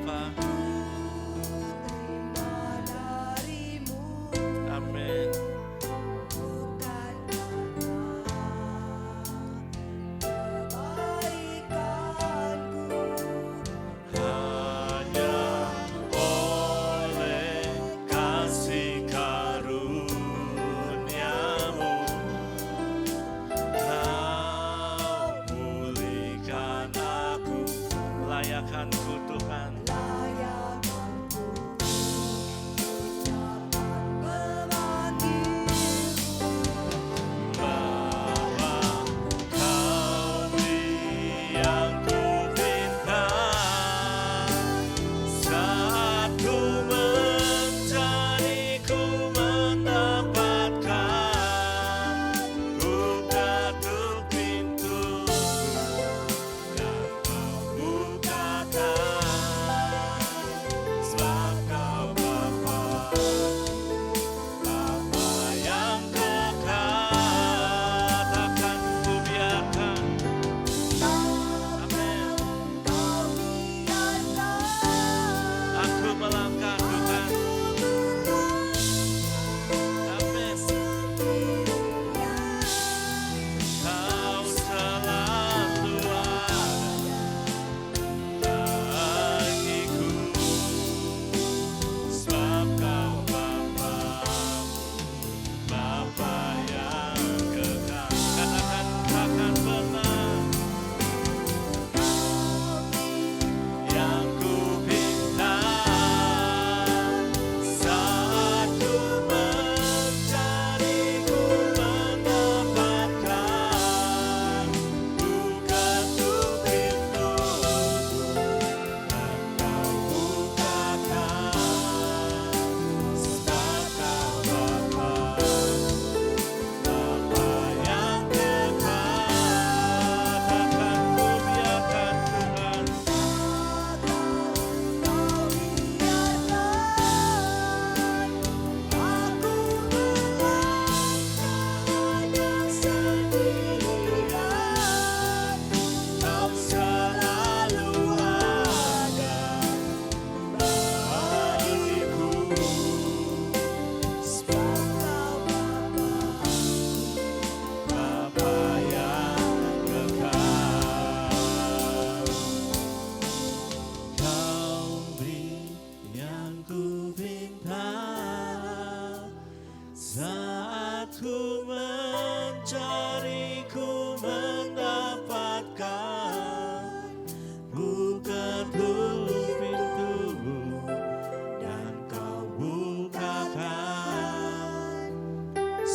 Bapa. Amin. Hanya oleh kasih karuniamu Kau pulihkan aku. Layakanku Tuhan.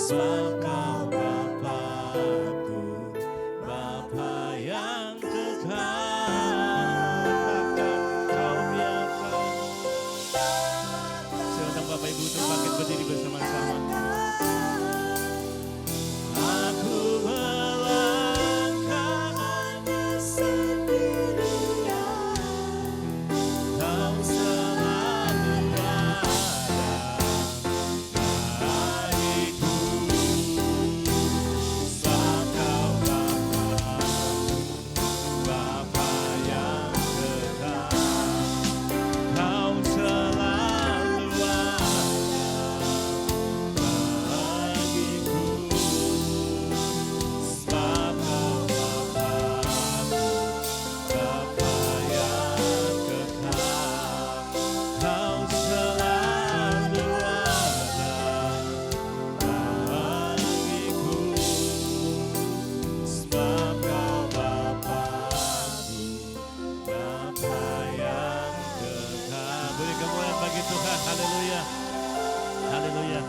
Sebab Kau Bapa-Ku, Bapa yang kekal, takkan Kau biarkan. Saya undang Bapak Ibu untuk bangkit berdiri bersama-sama. Aku melangkah hanya sendirian, Kau selalu ada. Haleluya, haleluya.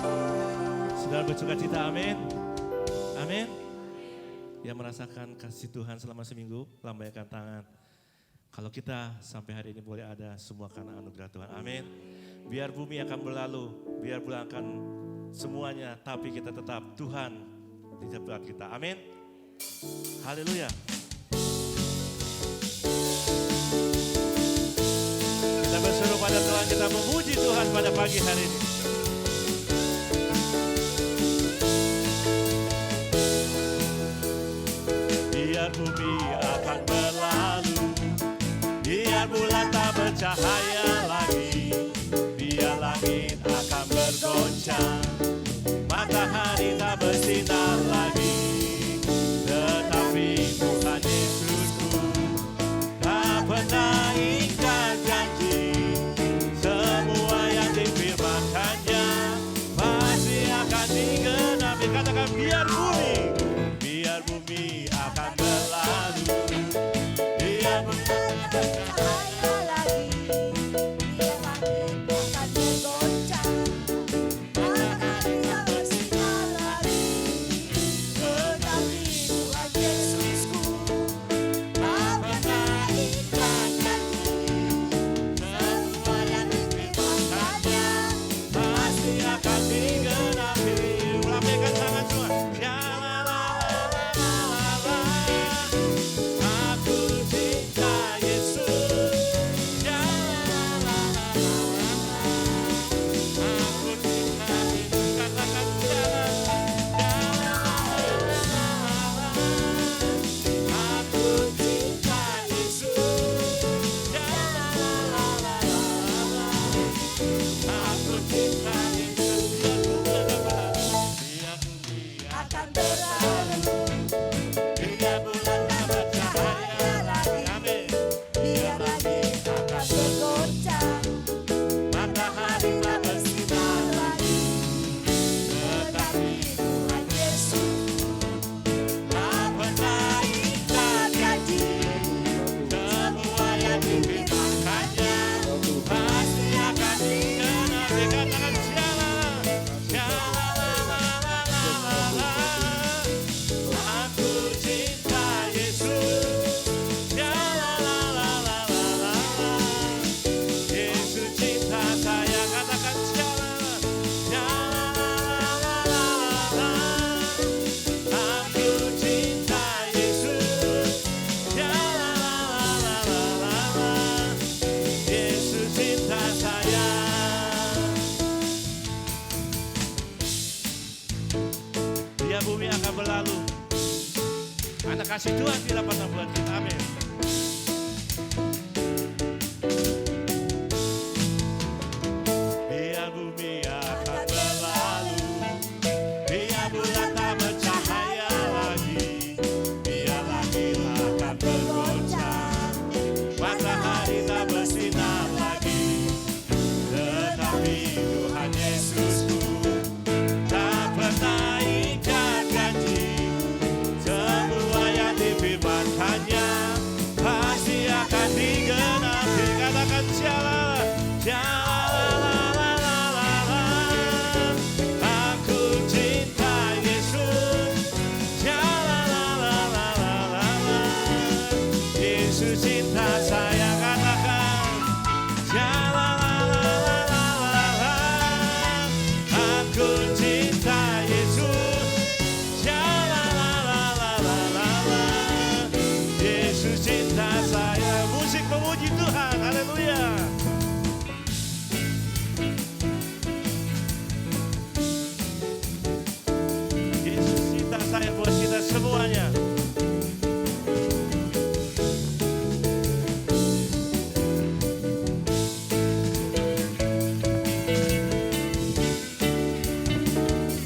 Saudara bersuka cita, amin, amin. Yang merasakan kasih Tuhan selama seminggu, lambaikan tangan. Kalau kita sampai hari ini boleh ada semua karena anugerah Tuhan, amin. Biar bumi akan berlalu, biar bulan akan semuanya, tapi kita tetap Tuhan di depan kita, amin. Haleluya. Kita berseru pada Tuhan, kita memuji Tuhan pada pagi hari ini. Biar bumi akan berlalu, biar bulan tak berjalan, bercahaya lagi, biar langit akan bergoncang, matahari tak bersinar lagi, tetapi Tuhan Yesusku tak pernah ingkar janji. Semua yang difirmankannya pasti akan digenapi. Katakan biar bumi akan berlalu, biar bumi bercahaya lagi, biar langit akan bergoncang, matahari tak bersinar lagi, tetapi Tuhan Yesusku tak pernah ingkar janji. Semua yang difirmankannya pasti akan digenapi. Lambaikan tangan semua. Ya la la la la la la. Aku cinta Yesus. Ya la la la la la. Aku cinta Yesus. Katakan ya la la la la la. Aku cinta Yesus. Ya la la la la la. Aku cinta Yesus. Biar bumi akan berlalu, biar bulan tak bercahaya lagi. Amin. biar langit akan bergoncang, Matahari tak bersinar lagi, tetapi Tuhan Yesus tak pernah ingkar janji. semua yang difirmankannya pasti akan digenapi. Katakan jalan, aku cinta Yesus. Yesus cinta saya. Katakan jalan, aku cinta Yesus. Yesus cinta saya. Dia bumi akan berlalu. Anak kasih Tuhan tidak pernah buat kita. Amin. Biar bumi akan berlalu, biar bulan tak bercahaya lagi, biar langit akan bergoncang, matahari tak bersinar lagi, tetapi Tuhan Yesusku tak pernah ingkar janji. Semua yang difirmankannya pasti akan digenapi. Katakan jalan, aku cinta Yesus. Yesus cinta saya. Katakan aku cinta Yesus. Yesus cinta saya. Musik memuji Tuhan. Haleluya. Yesus cinta saya buat kita semuanya.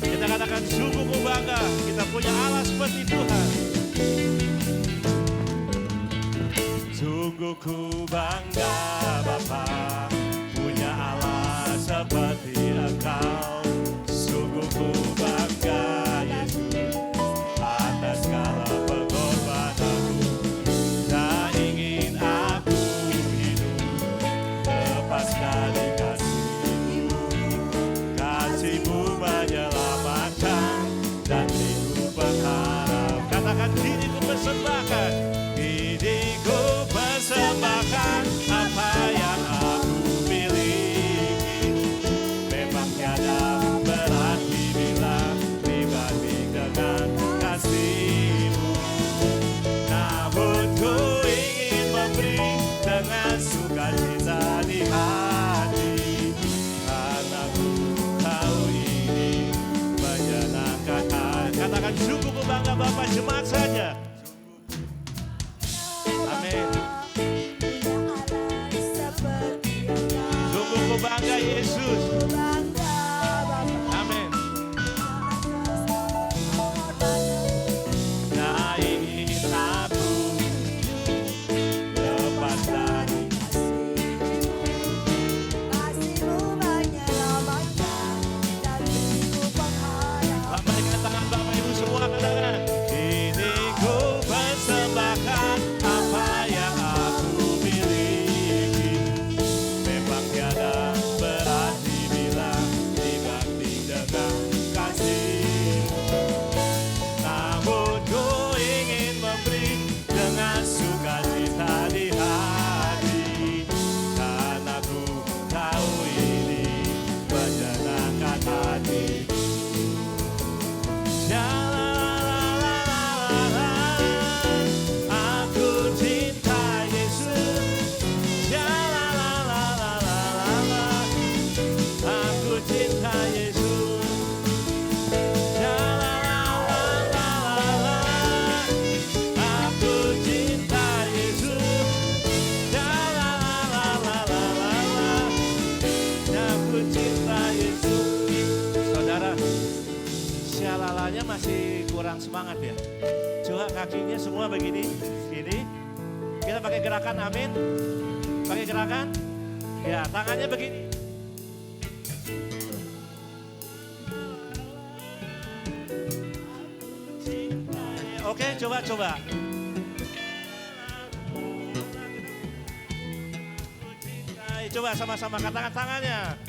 Kita katakan sungguh ku bangga kita punya Allah seperti Tuhan. Sungguh ku bangga Bapa punya Allah seperti Engkau. Sungguh ku bangga Yesus atas segala pengorbananmu. Tak ingin aku hidup lepas dari kasih-Mu. Kasih-Mu menyelamatkan dan diriku berharap. Katakan diriku persembahkan. Diriku persembahkan apa yang aku miliki. Memang tiada berarti bila dibanding dengan kasih-Mu. Namun ku ingin memberi dengan sukacita di hati, karena ku tahu ini menyenangkan hati. Katakan sungguh ku bangga Bapak, jemaat saja. Amin. Punya Allah seperti Yesus. bangga Bapa. Amin. Tak ingin aku lepas dari Kasih-Mu menyelamatkan dan Ku pengharap. lambaikan tangan Bapak Ibu semua katakan, ini ku persembahkan apa yang aku miliki. Memang tiada berarti bila dibanding dengan kasih-Mu. Namun ku ingin memberi dengan sukacita di hati, karena ku tahu ini menyenangkan hati. Sha-la-la-la-la-la, aku cinta Yesus. Sha-la-la-la-la-la, aku cinta Yesus. Sha-la-la-la-la-la, aku cinta Yesus. Sha-la-la-la-la-la, aku cinta Yesus. Saudara, syalalanya masih kurang semangat ya. Coba kakinya semua begini, gini. Kita pakai gerakan amin. Pakai gerakan. Ya, tangannya begini. Oke, coba. Coba sama-sama katakan tangannya.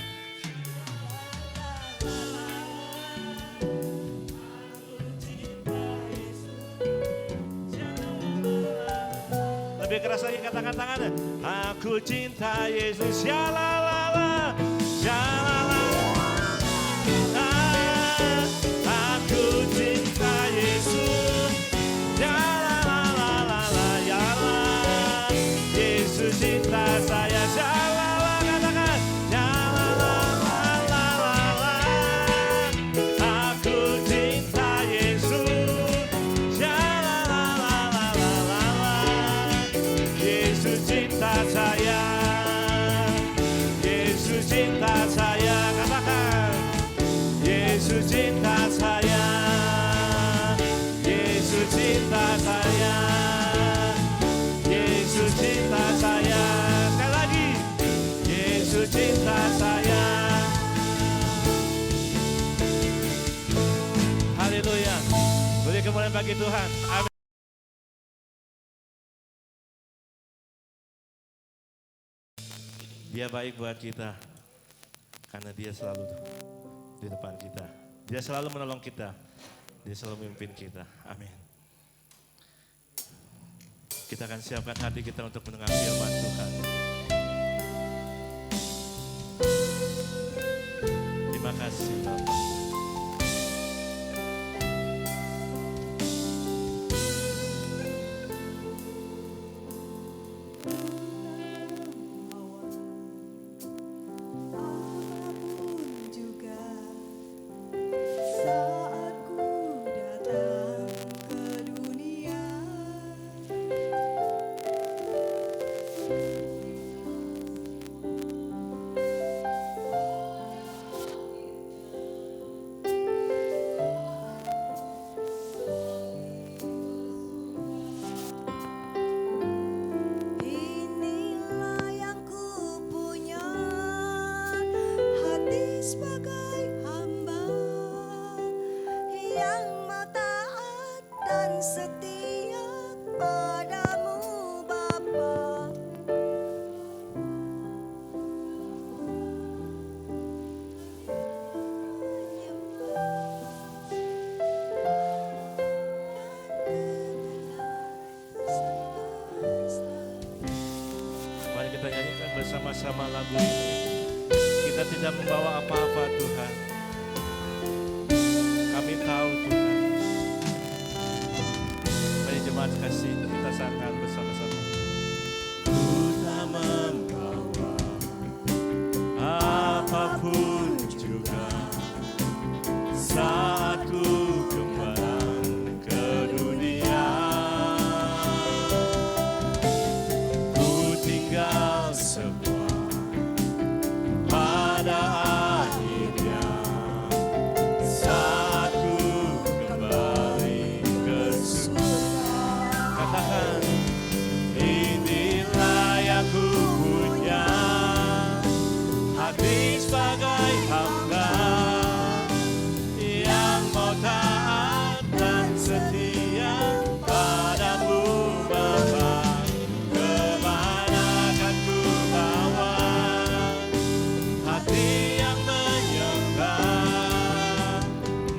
Lebih keras lagi katakan tangannya. Aku cinta Yesus. Syalalala, syalalala. Aku cinta Yesus. Syalalala, yala. Yesus cinta saya. Syalalala, katakan. Syalalala, aku cinta Yesus. Syalalala, Yesus cinta saya. Yesus cinta saya. Katakan. Yesus cinta saya. Yesus cinta saya. Yesus cinta saya. Sekali lagi. Yesus cinta saya. Haleluya. Beri kemuliaan bagi Tuhan. Amin. Dia baik buat kita karena dia selalu di depan kita. Dia selalu menolong kita. Dia selalu memimpin kita. Amin. Kita akan siapkan hati kita untuk mendengar firman Tuhan. Terima kasih Bapak. Apapun juga saat ku datang ke dunia, inilah yang ku punya, hati sebagai hamba yang mau taat dan setia padamu Bapa. Mari kita nyanyikan bersama-sama lagu ini. Kita tidak membawa apa-apa Tuhan. Kami tahu Tuhan. Mari jemaat kasih kita sangkan bersama-sama. Ku tak membawa apapun juga saat ku kembali ke dunia. Ku tinggal semua pada katakan, inilah yang ku punya, hati sebagai hamba yang mau taat dan setia padamu Bapa. Kemana akan ku bawa hati yang menyembah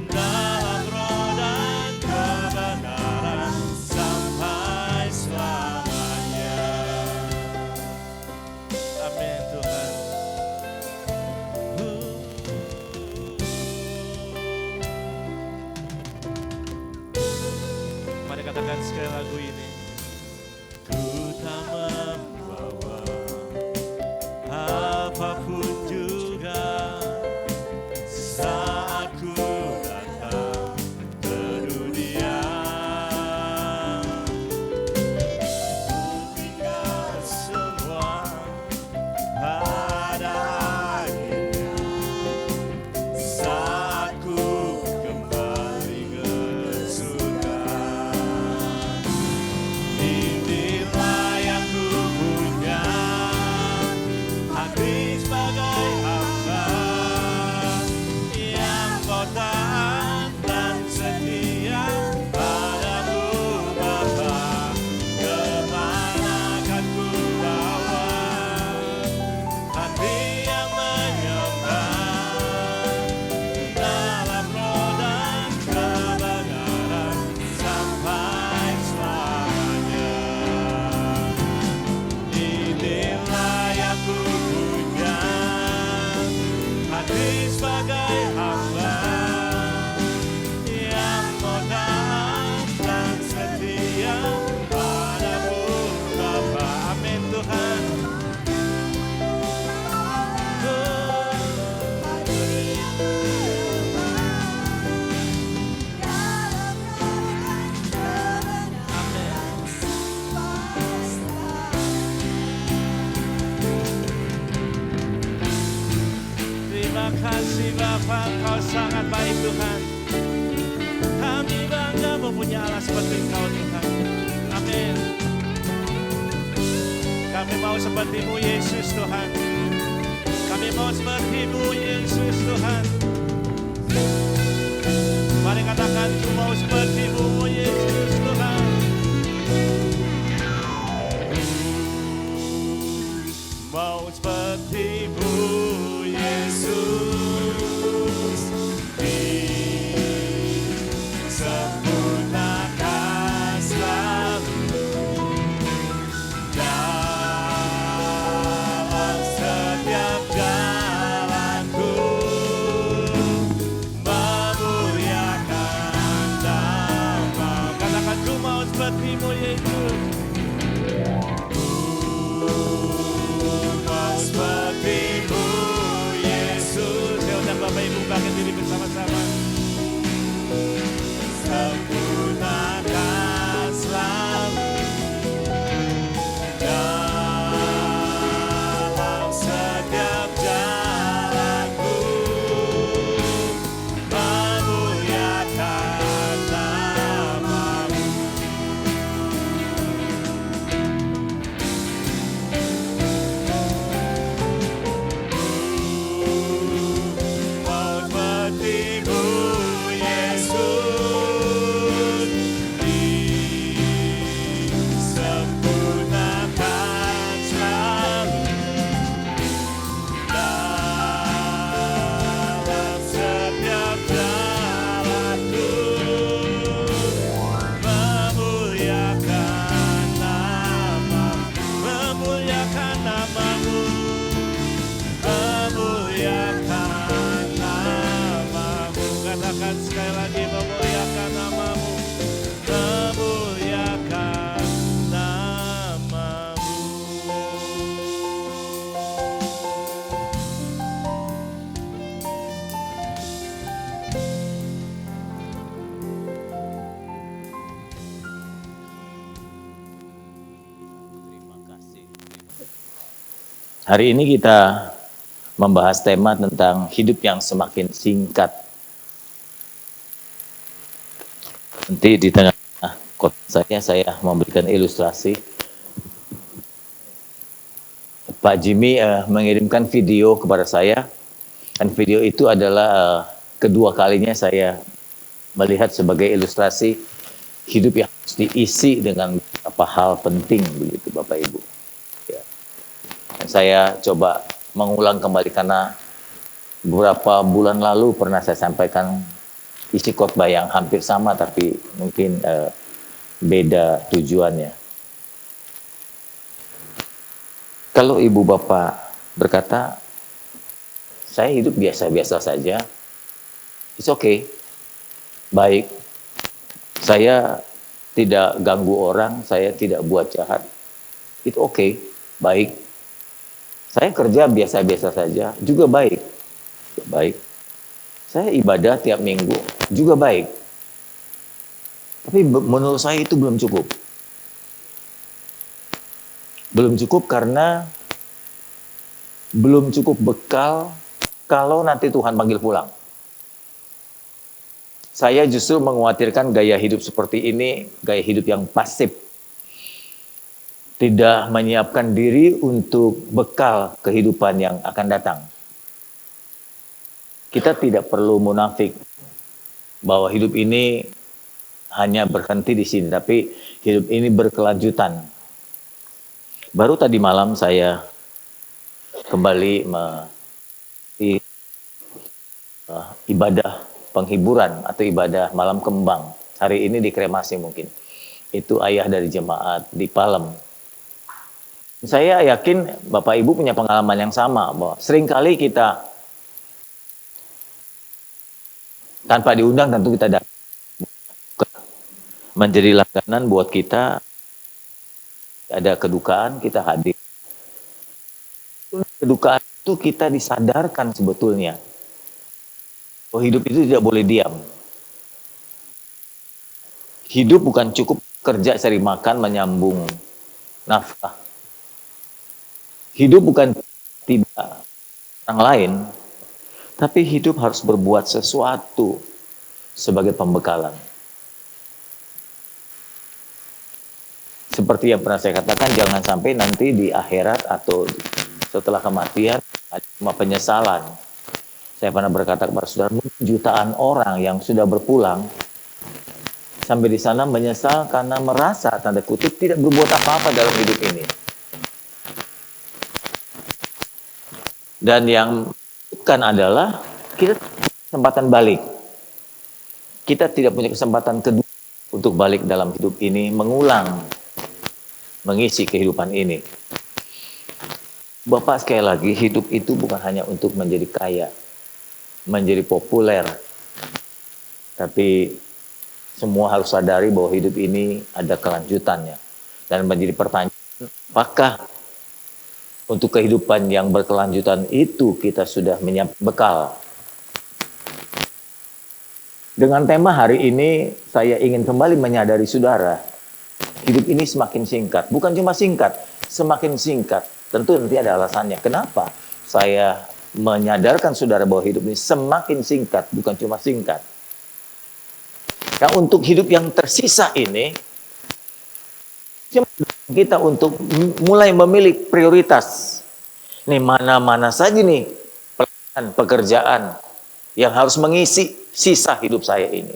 dalam roh dan kebenaran sampai selamanya. Amin Tuhan. Mari katakan sekali lagu ini. Ku tak membawa apapun juga saat ku datang ke dunia. Ku tinggal semua pada akhirnya saat ku kembali ke surga. Inilah yang ku punya, hati sebagai hamba yang mau taat dan setia padamu Bapa. Kemana akan ku bawa hati yang menyembah dalam roh dan kebenaran sampai selamanya. Inilah yang ku punya, hati sebagai hamba yang mau taat dan setia padamu Bapa. Amin Tuhan. Terima kasih Bapa, Engkau sangat baik Tuhan. Kami bangga mempunyai Allah seperti Engkau Tuhan. Amin. Kami mau seperti-Mu Yesus Tuhan. Kami mau seperti-Mu Yesus Tuhan. Mari katakan, ku mau seperti-Mu Yesus Tuhan. Mau seperti-Mu Yesus, disempurnakan selalu dalam setiap jalanku, memuliakan nama. Katakan, ku mau seperti-Mu Yesus. Mau seperti-Mu Yesus. Ya udah Bapak Ibu bangkit diri bersama-sama. Sempurnakan selalu dalam setiap jalanku, memuliakan nama-Mu. Mau seperti-Mu Yesus, disempurnakan selalu dalam setiap jalanku, memuliakan nama-Mu, memuliakan nama-Mu, memuliakan nama-Mu. Katakan sekali lagi, memuliakan nama-Mu, memuliakan nama-Mu. Terima kasih. Hari ini kita membahas tema tentang hidup yang semakin singkat. Nanti di tengah saya memberikan ilustrasi. Pak Jimmy mengirimkan video kepada saya, dan video itu adalah kedua kalinya saya melihat sebagai ilustrasi hidup yang harus diisi dengan beberapa hal penting, begitu Bapak Ibu. Ya. Dan saya coba mengulang kembali karena beberapa bulan lalu pernah saya sampaikan isi khotbah yang hampir sama, tapi mungkin beda tujuannya. Kalau ibu bapak berkata, saya hidup biasa-biasa saja, it's okay, baik. Saya tidak ganggu orang, saya tidak buat jahat, it's okay, baik. Saya kerja biasa-biasa saja, juga baik, baik. Saya ibadah tiap minggu, juga baik. Tapi menurut saya itu belum cukup. Belum cukup karena belum cukup bekal kalau nanti Tuhan panggil pulang. Saya justru mengkhawatirkan gaya hidup seperti ini, gaya hidup yang pasif. Tidak menyiapkan diri untuk bekal kehidupan yang akan datang. Kita tidak perlu munafik bahwa hidup ini hanya berhenti di sini, tapi hidup ini berkelanjutan. Baru tadi malam saya kembali ibadah penghiburan atau ibadah malam kembang. Hari ini di kremasi mungkin. Itu ayah dari jemaat di Palem. Saya yakin Bapak Ibu punya pengalaman yang sama, bahwa seringkali kita tanpa diundang tentu kita datang. Menjadi langganan buat kita. Ada kedukaan, kita hadir. Kedukaan itu kita disadarkan sebetulnya. Oh, hidup itu tidak boleh diam. Hidup bukan cukup kerja cari makan, menyambung nafkah. Hidup bukan tidak orang lain, tapi hidup harus berbuat sesuatu sebagai pembekalan. Seperti yang pernah saya katakan, jangan sampai nanti di akhirat atau setelah kematian ada cuma penyesalan. Saya pernah berkata kepada saudara, jutaan orang yang sudah berpulang sampai di sana menyesal karena merasa tanda kutip tidak berbuat apa-apa dalam hidup ini. Dan yang bukan adalah kita kesempatan balik. Kita tidak punya kesempatan kedua untuk balik dalam hidup ini, mengulang, mengisi kehidupan ini. Bapak, sekali lagi, hidup itu bukan hanya untuk menjadi kaya, menjadi populer. Tapi semua harus sadari bahwa hidup ini ada kelanjutannya. Dan menjadi pertanyaan, apakah untuk kehidupan yang berkelanjutan itu kita sudah menyiapkan bekal? Dengan tema hari ini, saya ingin kembali menyadari saudara, hidup ini semakin singkat. Bukan cuma singkat, semakin singkat. Tentu nanti ada alasannya. Kenapa saya menyadarkan saudara bahwa hidup ini semakin singkat, bukan cuma singkat. Nah, untuk hidup yang tersisa ini, kita untuk mulai memilih prioritas. Nih, mana-mana saja nih pekerjaan yang harus mengisi sisa hidup saya ini.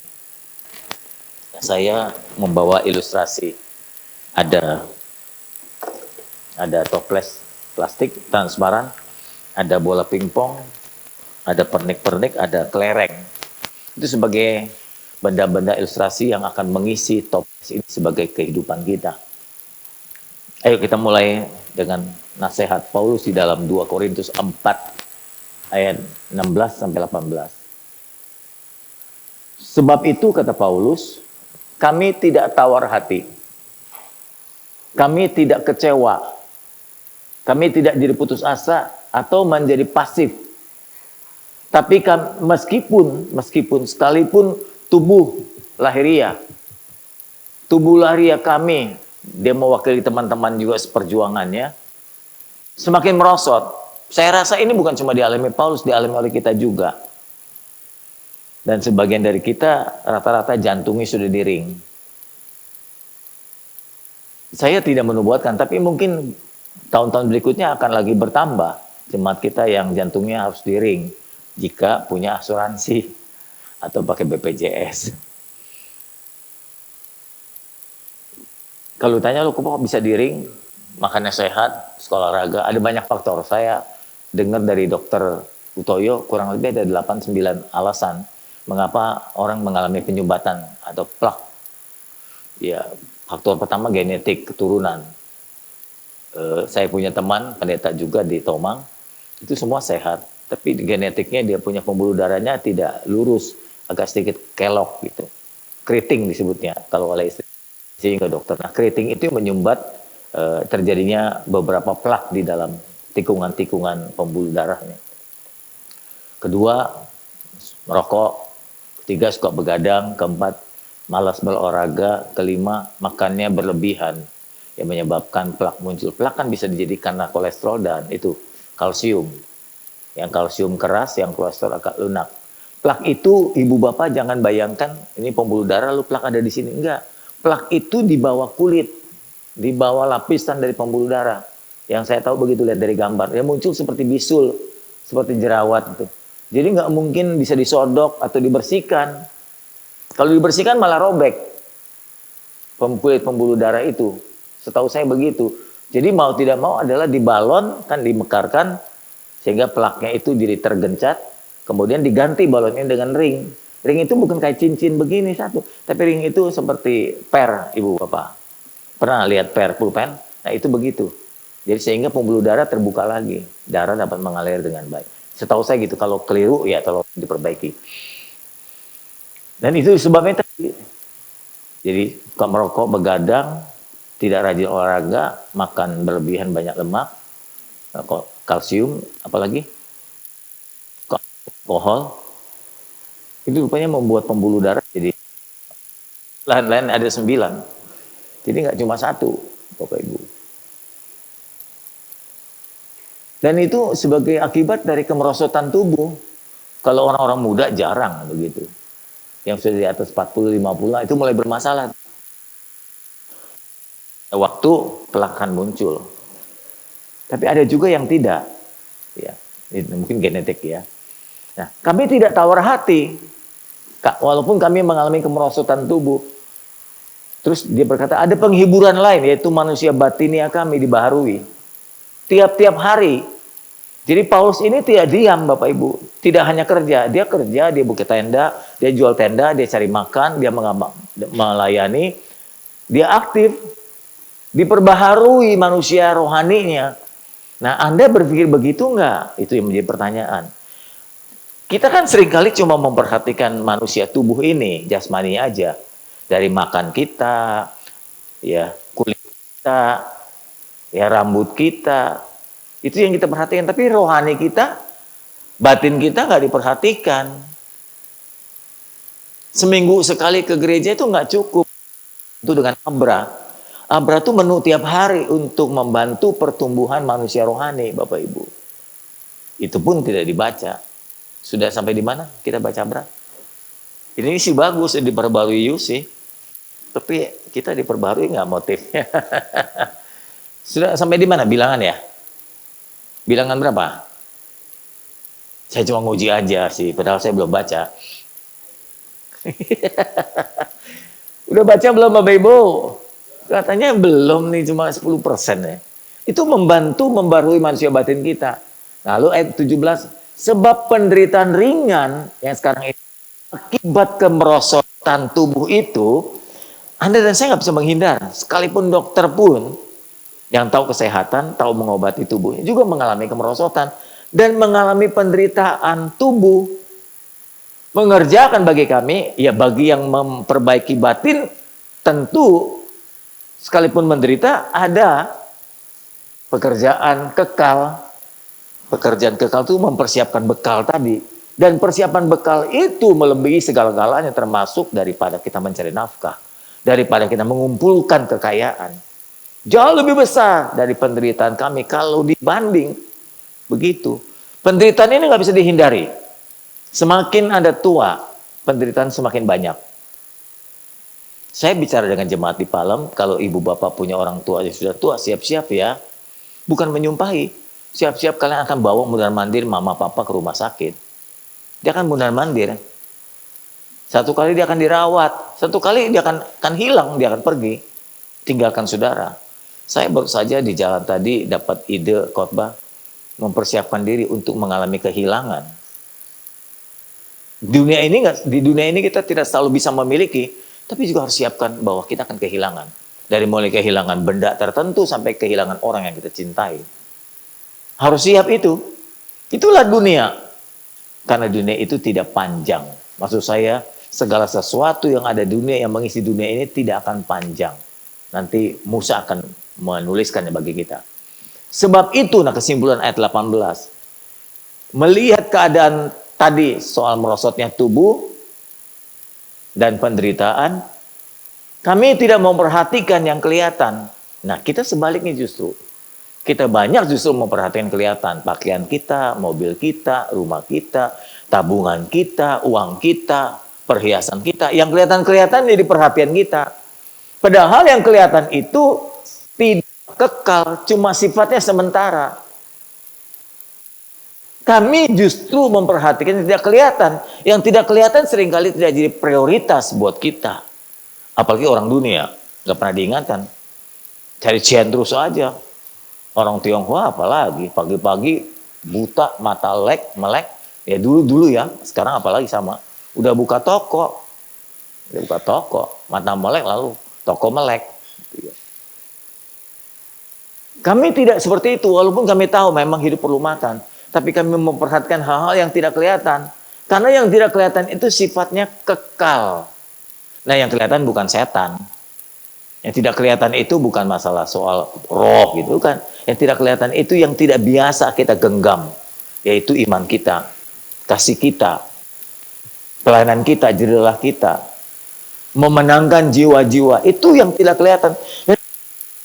Saya membawa ilustrasi. Ada toples plastik transparan, ada bola pingpong, ada pernik-pernik, ada kelereng. Itu sebagai benda-benda ilustrasi yang akan mengisi toples ini sebagai kehidupan kita. Ayo kita mulai dengan nasihat Paulus di dalam 2 Korintus 4 ayat 16 sampai 18. Sebab itu, kata Paulus, kami tidak tawar hati. Kami tidak kecewa. Kami tidak jadi putus asa atau menjadi pasif. Tapi meskipun sekalipun tubuh lahiriah kami, dia mewakili teman-teman juga seperjuangannya, semakin merosot. Saya rasa ini bukan cuma dialami Paulus, dialami oleh kita juga. Dan sebagian dari kita rata-rata jantungnya sudah di ring. Saya tidak menubuatkan, tapi mungkin tahun-tahun berikutnya akan lagi bertambah jemaat kita yang jantungnya harus diring jika punya asuransi atau pakai BPJS. Kalau tanya lu kok bisa diring, makannya sehat, sekolah olahraga, ada banyak faktor. Saya dengar dari dokter Utoyo kurang lebih ada 8-9 alasan mengapa orang mengalami penyumbatan atau plak. Ya, faktor pertama genetik, keturunan. Saya punya teman pendeta juga di Tomang, itu semua sehat, tapi di genetiknya dia punya pembuluh darahnya tidak lurus, agak sedikit kelok gitu. Keriting disebutnya kalau oleh istri sehingga dokter. Nah, keriting itu menyumbat terjadinya beberapa plak di dalam tikungan-tikungan pembuluh darahnya. Kedua, merokok. Ketiga, suka begadang. Keempat, malas berolahraga. Kelima, makannya berlebihan yang menyebabkan plak muncul. Plak kan bisa dijadikan karena kolesterol dan itu kalsium. Yang kalsium keras, yang kolesterol agak lunak. Plak itu ibu bapak jangan bayangkan ini pembuluh darah lu plak ada di sini, enggak. Plak itu di bawah kulit, di bawah lapisan dari pembuluh darah. Yang saya tahu begitu lihat dari gambar, dia muncul seperti bisul, seperti jerawat gitu. Jadi nggak mungkin bisa disodok atau dibersihkan. Kalau dibersihkan malah robek kulit pembuluh darah itu. Setahu saya begitu. Jadi mau tidak mau adalah dibalon, kan dimekarkan sehingga plaknya itu jadi tergencat. Kemudian diganti balonnya dengan ring. Ring itu bukan kayak cincin begini satu, tapi ring itu seperti per, ibu bapak. Pernah lihat per pulpen? Nah itu begitu. Jadi sehingga pembuluh darah terbuka lagi, darah dapat mengalir dengan baik. Setahu saya gitu, kalau keliru ya tolong diperbaiki. Dan itu sebabnya tadi. Jadi suka merokok, begadang, tidak rajin olahraga, makan berlebihan banyak lemak, kalsium, apalagi alkohol. Itu rupanya membuat pembuluh darah jadi lain-lain ada 9. Jadi nggak cuma 1, Bapak Ibu. Dan itu sebagai akibat dari kemerosotan tubuh. Kalau orang-orang muda jarang begitu. Yang sudah di atas 40-50 itu mulai bermasalah. Waktu plak muncul. Tapi ada juga yang tidak. Ya, ini mungkin genetik ya. Nah, kami tidak tawar hati. Walaupun kami mengalami kemerosotan tubuh. Terus dia berkata, ada penghiburan lain, yaitu manusia batinia kami dibaharui. Tiap-tiap hari. Jadi Paulus ini tidak diam Bapak Ibu. Tidak hanya kerja, dia buka tenda, dia jual tenda, dia cari makan, dia melayani. Dia aktif. Diperbaharui manusia rohaninya. Nah, Anda berpikir begitu enggak? Itu yang menjadi pertanyaan. Kita kan seringkali cuma memperhatikan manusia tubuh ini, jasmani aja. Dari makan kita, ya kulit kita, ya rambut kita. Itu yang kita perhatikan. Tapi rohani kita, batin kita nggak diperhatikan. Seminggu sekali ke gereja itu nggak cukup. Itu dengan Abra. Abra itu menu tiap hari untuk membantu pertumbuhan manusia rohani, Bapak Ibu. Itu pun tidak dibaca. Sudah sampai di mana kita baca Abra? Ini sih bagus, diperbarui sih. Tapi kita diperbarui nggak motifnya? Sudah sampai di mana bilangan ya? Bilangan berapa? Saya cuma nguji aja sih, padahal saya belum baca. Udah baca belum Bapak Ibu? Katanya belum nih, cuma 10% ya. Itu membantu membarui manusia batin kita. Lalu ayat 17, sebab penderitaan ringan yang sekarang ini akibat kemerosotan tubuh itu, Anda dan saya nggak bisa menghindar. Sekalipun dokter pun yang tahu kesehatan, tahu mengobati tubuhnya, juga mengalami kemerosotan dan mengalami penderitaan tubuh. Mengerjakan bagi kami, ya bagi yang memperbaiki batin, tentu sekalipun menderita, ada pekerjaan kekal. Pekerjaan kekal itu mempersiapkan bekal tadi. Dan persiapan bekal itu melebihi segala-galanya, termasuk daripada kita mencari nafkah. Daripada kita mengumpulkan kekayaan. Jauh lebih besar dari penderitaan kami kalau dibanding begitu. Penderitaan ini nggak bisa dihindari. Semakin Anda tua, penderitaan semakin banyak. Saya bicara dengan jemaat di Palem, kalau ibu bapak punya orang tua yang sudah tua, siap-siap ya. Bukan menyumpahi, siap-siap kalian akan bawa mundar-mandir mama papa ke rumah sakit. Dia akan mundar-mandir. Satu kali dia akan dirawat, satu kali dia akan hilang, dia akan pergi. Tinggalkan saudara. Saya baru saja di jalan tadi dapat ide khotbah, mempersiapkan diri untuk mengalami kehilangan. Di dunia ini kita tidak selalu bisa memiliki, tapi juga harus siapkan bahwa kita akan kehilangan. Dari mulai kehilangan benda tertentu sampai kehilangan orang yang kita cintai. Harus siap itu. Itulah dunia. Karena dunia itu tidak panjang. Maksud saya, segala sesuatu yang ada di dunia, yang mengisi dunia ini tidak akan panjang. Nanti Musa akan menuliskannya bagi kita. Sebab itu, nah kesimpulan ayat 18. Melihat keadaan tadi soal merosotnya tubuh dan penderitaan, kami tidak memperhatikan yang kelihatan. Nah, kita sebaliknya justru. Kita banyak justru memperhatikan kelihatan. Pakaian kita, mobil kita, rumah kita, tabungan kita, uang kita, perhiasan kita. Yang kelihatan-kelihatan jadi perhatian kita. Padahal yang kelihatan itu tidak kekal, cuma sifatnya sementara. Kami justru memperhatikan yang tidak kelihatan. Yang tidak kelihatan seringkali tidak jadi prioritas buat kita. Apalagi orang dunia, nggak pernah diingatkan. Cari cian terus aja. Orang Tionghoa apalagi, pagi-pagi buta, mata melek. Ya dulu ya, sekarang apalagi sama. Udah buka toko, mata melek lalu toko melek. Kami tidak seperti itu, walaupun kami tahu memang hidup perlu makan. Tapi kami memperhatikan hal-hal yang tidak kelihatan. Karena yang tidak kelihatan itu sifatnya kekal. Nah, yang kelihatan bukan setan. Yang tidak kelihatan itu bukan masalah soal roh gitu kan. Yang tidak kelihatan itu yang tidak biasa kita genggam. Yaitu iman kita, kasih kita, pelayanan kita, jerilah kita. Memenangkan jiwa-jiwa. Itu yang tidak kelihatan.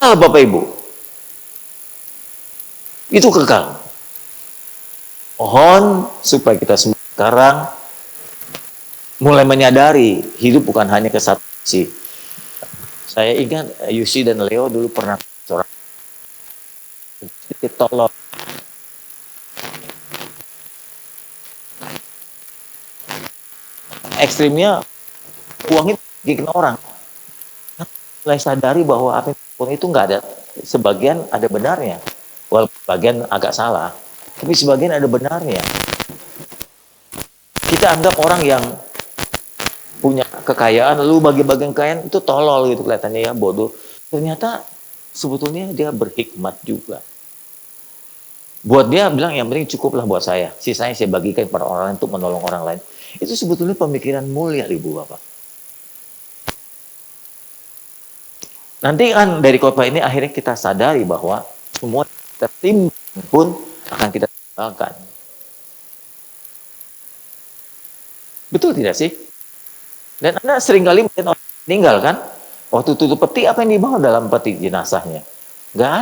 Bapak Ibu. Itu kekal. Mohon supaya kita semua sekarang mulai menyadari hidup bukan hanya ke satu sisi. Saya ingat Yusi dan Leo dulu pernah seorang sedikit tolong. Ekstrimnya uang itu bikin orang. Mulai sadari bahwa apa uang itu nggak ada, sebagian ada benarnya, walaupun sebagian agak salah. Tapi sebagian ada benarnya. Kita anggap orang yang punya kekayaan, lalu bagi-bagi kekayaan itu tolol gitu kelihatannya ya, bodoh. Ternyata sebetulnya dia berhikmat juga. Buat dia bilang yang penting cukuplah buat saya. Sisanya saya bagikan kepada orang lain untuk menolong orang lain. Itu sebetulnya pemikiran mulia Ibu Bapak. Nanti kan dari khotbah ini akhirnya kita sadari bahwa semua tertimbun pun akan kita tinggalkan. Betul tidak sih? Dan Anda seringkali melihat orang meninggal kan? Waktu tutup peti, apa yang dibawa dalam peti jenazahnya? Nggak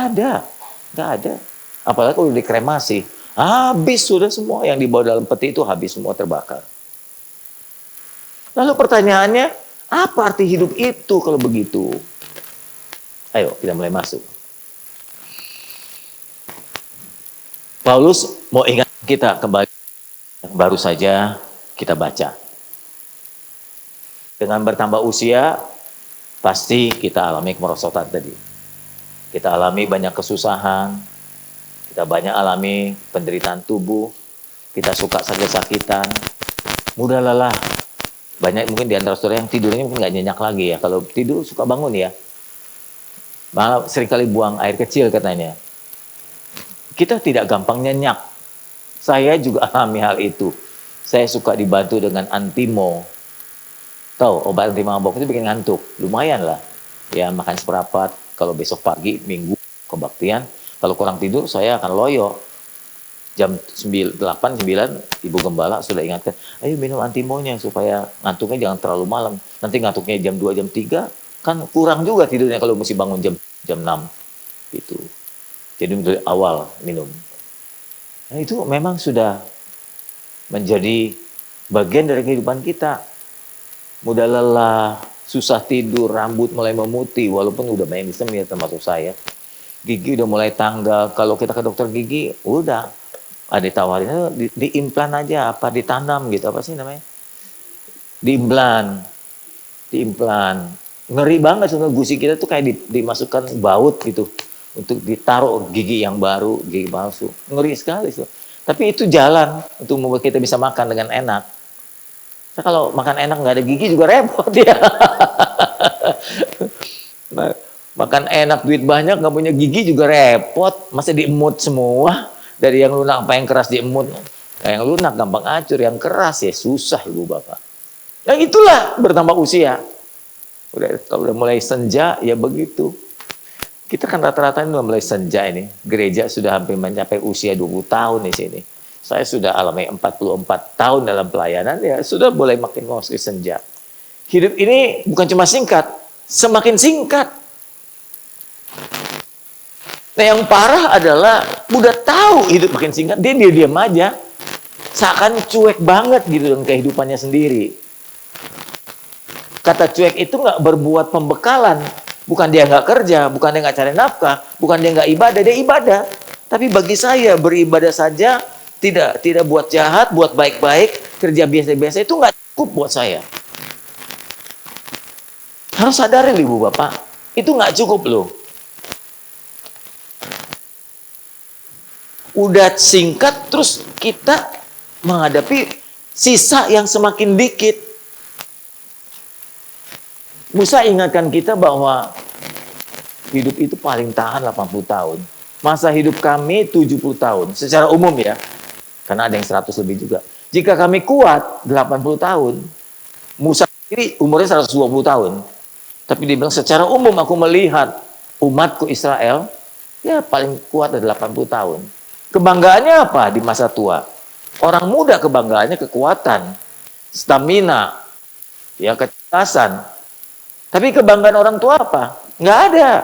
ada. Apalagi kalau dikremasi. Habis sudah semua yang dibawa dalam peti itu habis semua terbakar. Lalu pertanyaannya, apa arti hidup itu kalau begitu? Ayo kita mulai masuk. Paulus mau ingat kita kembali yang baru saja kita baca. Dengan bertambah usia, pasti kita alami kemerosotan tadi. Kita alami banyak kesusahan, kita banyak alami penderitaan tubuh, kita suka sakit-sakitan, mudah lelah. Banyak mungkin di antara saudara yang tidurnya mungkin nggak nyenyak lagi ya. Kalau tidur suka bangun ya. Malah seringkali buang air kecil katanya. Kita tidak gampang nyenyak. Saya juga alami hal itu. Saya suka dibantu dengan Antimo. Tahu obat anti mabok itu bikin ngantuk. Lumayan lah. Ya makan seperempat. Kalau besok pagi, minggu, kebaktian. Kalau kurang tidur saya akan loyo. Jam 8, 9, Ibu Gembala sudah ingatkan. Ayo minum Antimonya supaya ngantuknya jangan terlalu malam. Nanti ngantuknya jam 2, jam 3. Kan kurang juga tidurnya kalau mesti bangun jam 6. Gitu. Jadi dari awal minum. Nah itu memang sudah menjadi bagian dari kehidupan kita. Mudah lelah, susah tidur, rambut mulai memutih, walaupun udah banyak semir termasuk saya. Gigi udah mulai tanggal, kalau kita ke dokter gigi, udah ada ditawarin diimplan aja, apa ditanam gitu, apa sih namanya? Diimplan. Ngeri banget sebenarnya, gusi kita tuh kayak dimasukkan baut gitu untuk ditaruh gigi yang baru, gigi palsu. Ngeri sekali tuh. Tapi itu jalan untuk membuat kita bisa makan dengan enak. Nah, kalau makan enak nggak ada gigi juga repot ya. Nah, makan enak duit banyak nggak punya gigi juga repot. Masa diemut semua, dari yang lunak apa yang keras diemut. Nah, yang lunak gampang hancur, yang keras ya susah ibu bapak. Yang itulah bertambah usia. Kalau udah mulai senja ya begitu. Kita kan rata-rata ini udah mulai senja ini. Gereja sudah hampir mencapai usia 20 tahun di sini. Saya sudah alami 44 tahun dalam pelayanan, ya sudah boleh makin memasuki senja. Hidup ini bukan cuma singkat, semakin singkat. Nah yang parah adalah udah tahu hidup makin singkat, dia diam aja. Seakan cuek banget gitu dengan kehidupannya sendiri. Kata cuek itu nggak berbuat pembekalan. Bukan dia nggak kerja, bukan dia nggak cari nafkah, bukan dia nggak ibadah, dia ibadah. Tapi bagi saya beribadah saja, tidak buat jahat, buat baik-baik, kerja biasa-biasa itu nggak cukup buat saya. Harus sadarin ibu bapak, itu nggak cukup loh. Udah singkat, terus kita menghadapi sisa yang semakin dikit. Musa ingatkan kita bahwa hidup itu paling tahan 80 tahun. Masa hidup kami 70 tahun, secara umum ya. Karena ada yang 100 lebih juga. Jika kami kuat 80 tahun, Musa sendiri umurnya 120 tahun. Tapi dia bilang secara umum aku melihat umatku Israel, ya paling kuat ada 80 tahun. Kebanggaannya apa di masa tua? Orang muda kebanggaannya kekuatan, stamina, ya kecerdasan. Tapi kebanggaan orang tua apa? Nggak ada.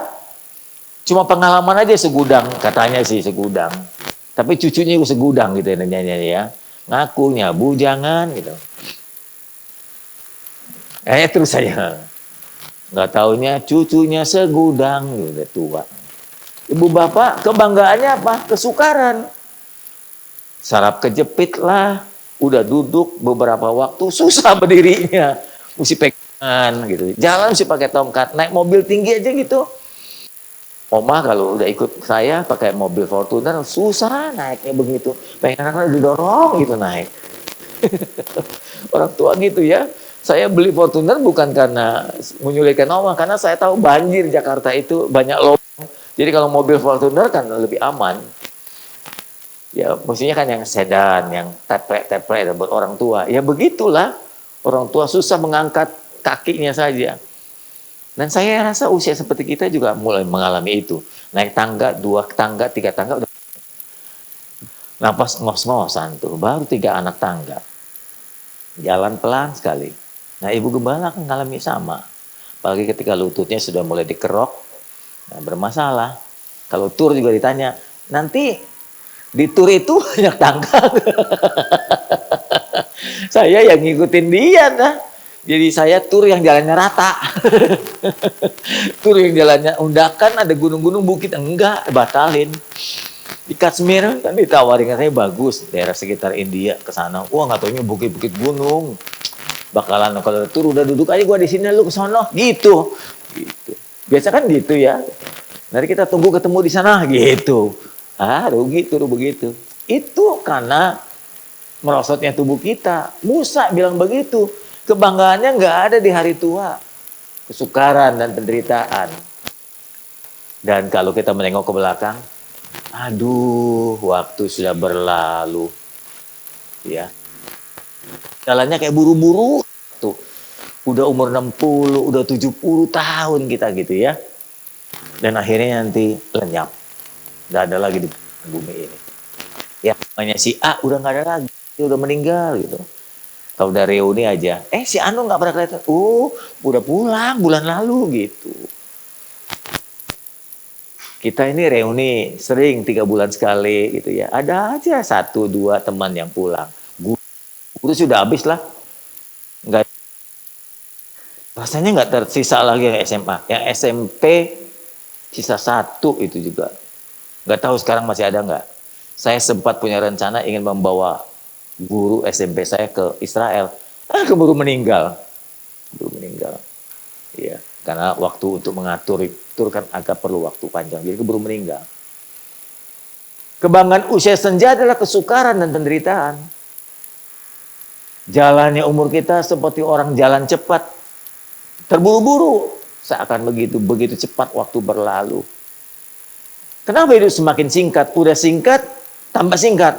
Cuma pengalaman aja segudang, katanya sih segudang. Tapi cucunya juga segudang gitu ya. Ngakunya bujangan gitu. Terus saya nggak taunya cucunya segudang gitu, tua. Ibu bapak kebanggaannya apa? Kesukaran. Sarap kejepit lah, udah duduk beberapa waktu susah berdirinya, mesti pegangan gitu. Jalan mesti pakai tongkat, naik mobil tinggi aja gitu. Oma kalau udah ikut saya pakai mobil Fortuner susah naiknya begitu, pengen didorong gitu naik. Orang tua gitu ya. Saya beli Fortuner bukan karena menyulitkan Oma, karena saya tahu banjir Jakarta itu banyak lubang. Jadi kalau mobil Fortuner kan lebih aman. Ya maksudnya kan yang sedan, yang teplek-teplek buat orang tua. Ya begitulah, orang tua susah mengangkat kakinya saja. Dan saya rasa usia seperti kita juga mulai mengalami itu. Naik tangga, 2 tangga, 3 tangga, udah napas ngos-ngosan tuh, baru 3 anak tangga. Jalan pelan sekali. Nah ibu gembala kan mengalami sama. Apalagi ketika lututnya sudah mulai dikerok, nah bermasalah. Kalau tur juga ditanya, nanti di tur itu banyak tangga. Saya yang ngikutin dia dah. Jadi saya tur yang jalannya rata. Tur yang jalannya undakan, ada gunung-gunung, bukit. Enggak, batalin. Di Kashmir kan ditawarin, katanya bagus. Daerah sekitar India ke sana. Wah nggak taunya bukit-bukit gunung. Bakalan kalau tur udah duduk aja gua di sini, lu ke sono. Gitu. Biasa kan gitu ya. Nanti kita tunggu ketemu di sana gitu. Rugi tuh begitu. Itu karena merosotnya tubuh kita. Musa bilang begitu. Kebanggaannya nggak ada di hari tua. Kesukaran dan penderitaan. Dan kalau kita menengok ke belakang, aduh, waktu sudah berlalu. Ya. Jalannya kayak buru-buru. Tuh. Udah umur 60, udah 70 tahun kita gitu ya. Dan akhirnya nanti lenyap. Nggak ada lagi di bumi ini. Ya, namanya si A udah nggak ada lagi. Dia udah meninggal gitu. Kalau udah reuni aja, si Anu nggak pernah kelihatan. Udah pulang bulan lalu gitu. Kita ini reuni sering 3 bulan sekali gitu ya. Ada aja 1-2 teman yang pulang. Guru sudah habis lah. Nggak. Rasanya nggak tersisa lagi yang SMA. Yang SMP sisa 1 itu juga. Nggak tahu sekarang masih ada nggak. Saya sempat punya rencana ingin membawa guru SMP saya ke Israel. Keburu meninggal. Keburu meninggal. Iya, karena waktu untuk mengatur itu kan agak perlu waktu panjang. Jadi keburu meninggal. Kebanggaan usia senja adalah kesukaran dan penderitaan. Jalannya umur kita seperti orang jalan cepat. Terburu-buru. Seakan begitu cepat waktu berlalu. Kenapa hidup semakin singkat? Udah singkat, tambah singkat.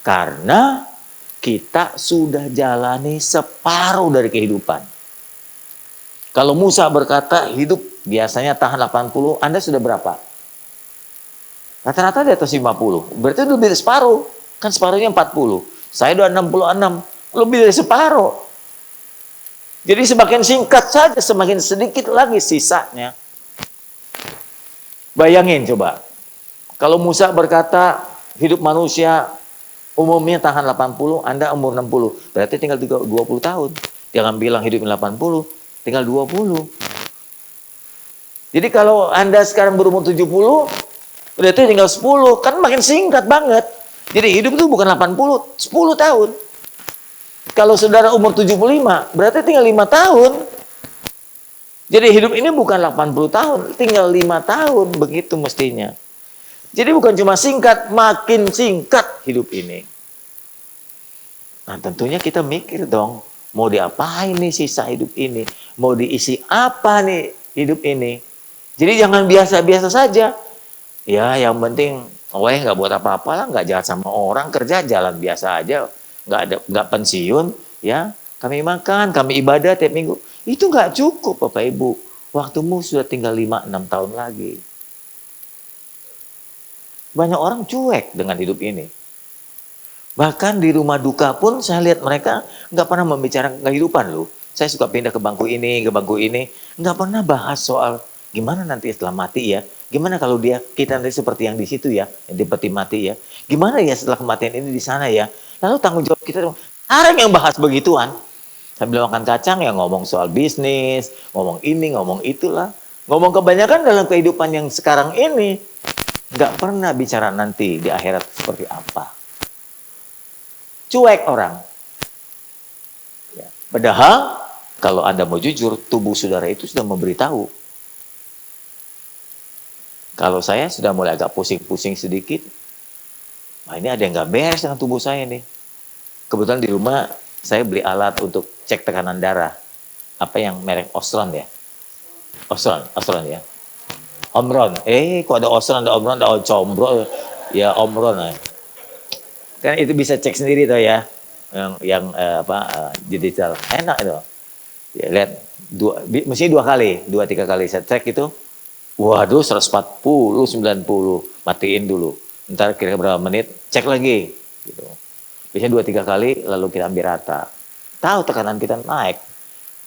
Karena kita sudah jalani separuh dari kehidupan. Kalau Musa berkata hidup biasanya tahan 80, Anda sudah berapa? Rata-rata di atas 50. Berarti lebih dari separuh. Kan separuhnya 40. Saya udah 66. Lebih dari separuh. Jadi semakin singkat saja, semakin sedikit lagi sisanya. Bayangin coba. Kalau Musa berkata hidup manusia umumnya tahan 80, Anda umur 60. Berarti tinggal 20 tahun. Jangan bilang hidup 80, tinggal 20. Jadi kalau Anda sekarang berumur 70, berarti tinggal 10. Kan makin singkat banget. Jadi hidup itu bukan 80, 10 tahun. Kalau saudara umur 75, berarti tinggal 5 tahun. Jadi hidup ini bukan 80 tahun, tinggal 5 tahun. Begitu mestinya. Jadi bukan cuma singkat, makin singkat hidup ini. Nah tentunya kita mikir dong, mau diapain nih sisa hidup ini? Mau diisi apa nih hidup ini? Jadi jangan biasa-biasa saja. Ya yang penting, nggak buat apa-apa lah, nggak jahat sama orang, kerja jalan biasa aja. Nggak pensiun, ya kami makan, kami ibadah tiap minggu. Itu nggak cukup Bapak Ibu. Waktumu sudah tinggal 5-6 tahun lagi. Banyak orang cuek dengan hidup ini. Bahkan di rumah duka pun saya lihat mereka nggak pernah membicarakan kehidupan loh. Saya suka pindah ke bangku ini, nggak pernah bahas soal gimana nanti setelah mati ya. Gimana kalau kita nanti seperti yang di situ ya, yang di peti mati ya. Gimana ya setelah kematian ini di sana ya. Lalu tanggung jawab kita, jarang yang bahas begituan. Sambil makan kacang ya ngomong soal bisnis, ngomong ini, ngomong itulah. Ngomong kebanyakan dalam kehidupan yang sekarang ini. Nggak pernah bicara nanti di akhirat seperti apa. Cuek orang. Ya. Padahal kalau Anda mau jujur, tubuh saudara itu sudah memberitahu. Kalau saya sudah mulai agak pusing-pusing sedikit, nah ini ada yang nggak beres dengan tubuh saya nih. Kebetulan di rumah saya beli alat untuk cek tekanan darah. Apa yang merek Osron ya? Osron ya. Omron. Kok ada Osron, ada Omron, ada Combro. Ya Omron. Kan itu bisa cek sendiri tuh ya. Yang digital. Enak itu. Ya, lihat, mesti 2 kali, 2-3 kali saya cek itu. Waduh, 140, 90. Matiin dulu. Ntar kira-kira berapa menit, cek lagi. Gitu. Biasanya 2-3 kali, lalu kita ambil rata. Tahu tekanan kita naik.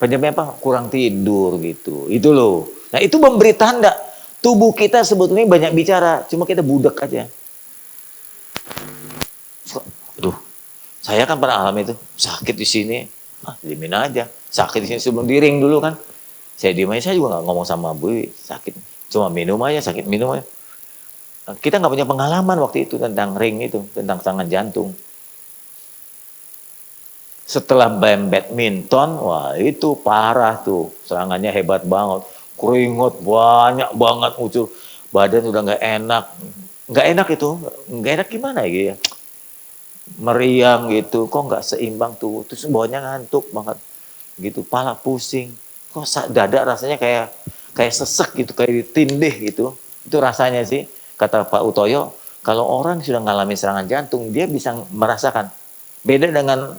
Penyebabnya apa? Kurang tidur gitu. Itu loh. Nah itu memberi tanda. Tubuh kita sebetulnya banyak bicara. Cuma kita budak aja. Aduh, saya kan pernah alami itu. Sakit di sini. Diemin aja. Sakit di sini sebelum diring dulu kan. Saya diem aja, saya juga nggak ngomong sama Bu, sakit. Cuma minum aja, sakit minum aja. Kita nggak punya pengalaman waktu itu tentang ring itu, tentang serangan jantung. Setelah main badminton, wah itu parah tuh, serangannya hebat banget. Keringat banyak banget muncul, badan udah nggak enak itu, nggak enak gimana ya? Meriang gitu, kok nggak seimbang tuh, terus bawahnya ngantuk banget, gitu, pala pusing, kok dada rasanya kayak sesek gitu, kayak ditindih gitu, itu rasanya sih. Kata Pak Utoyo, kalau orang sudah mengalami serangan jantung, dia bisa merasakan. Beda dengan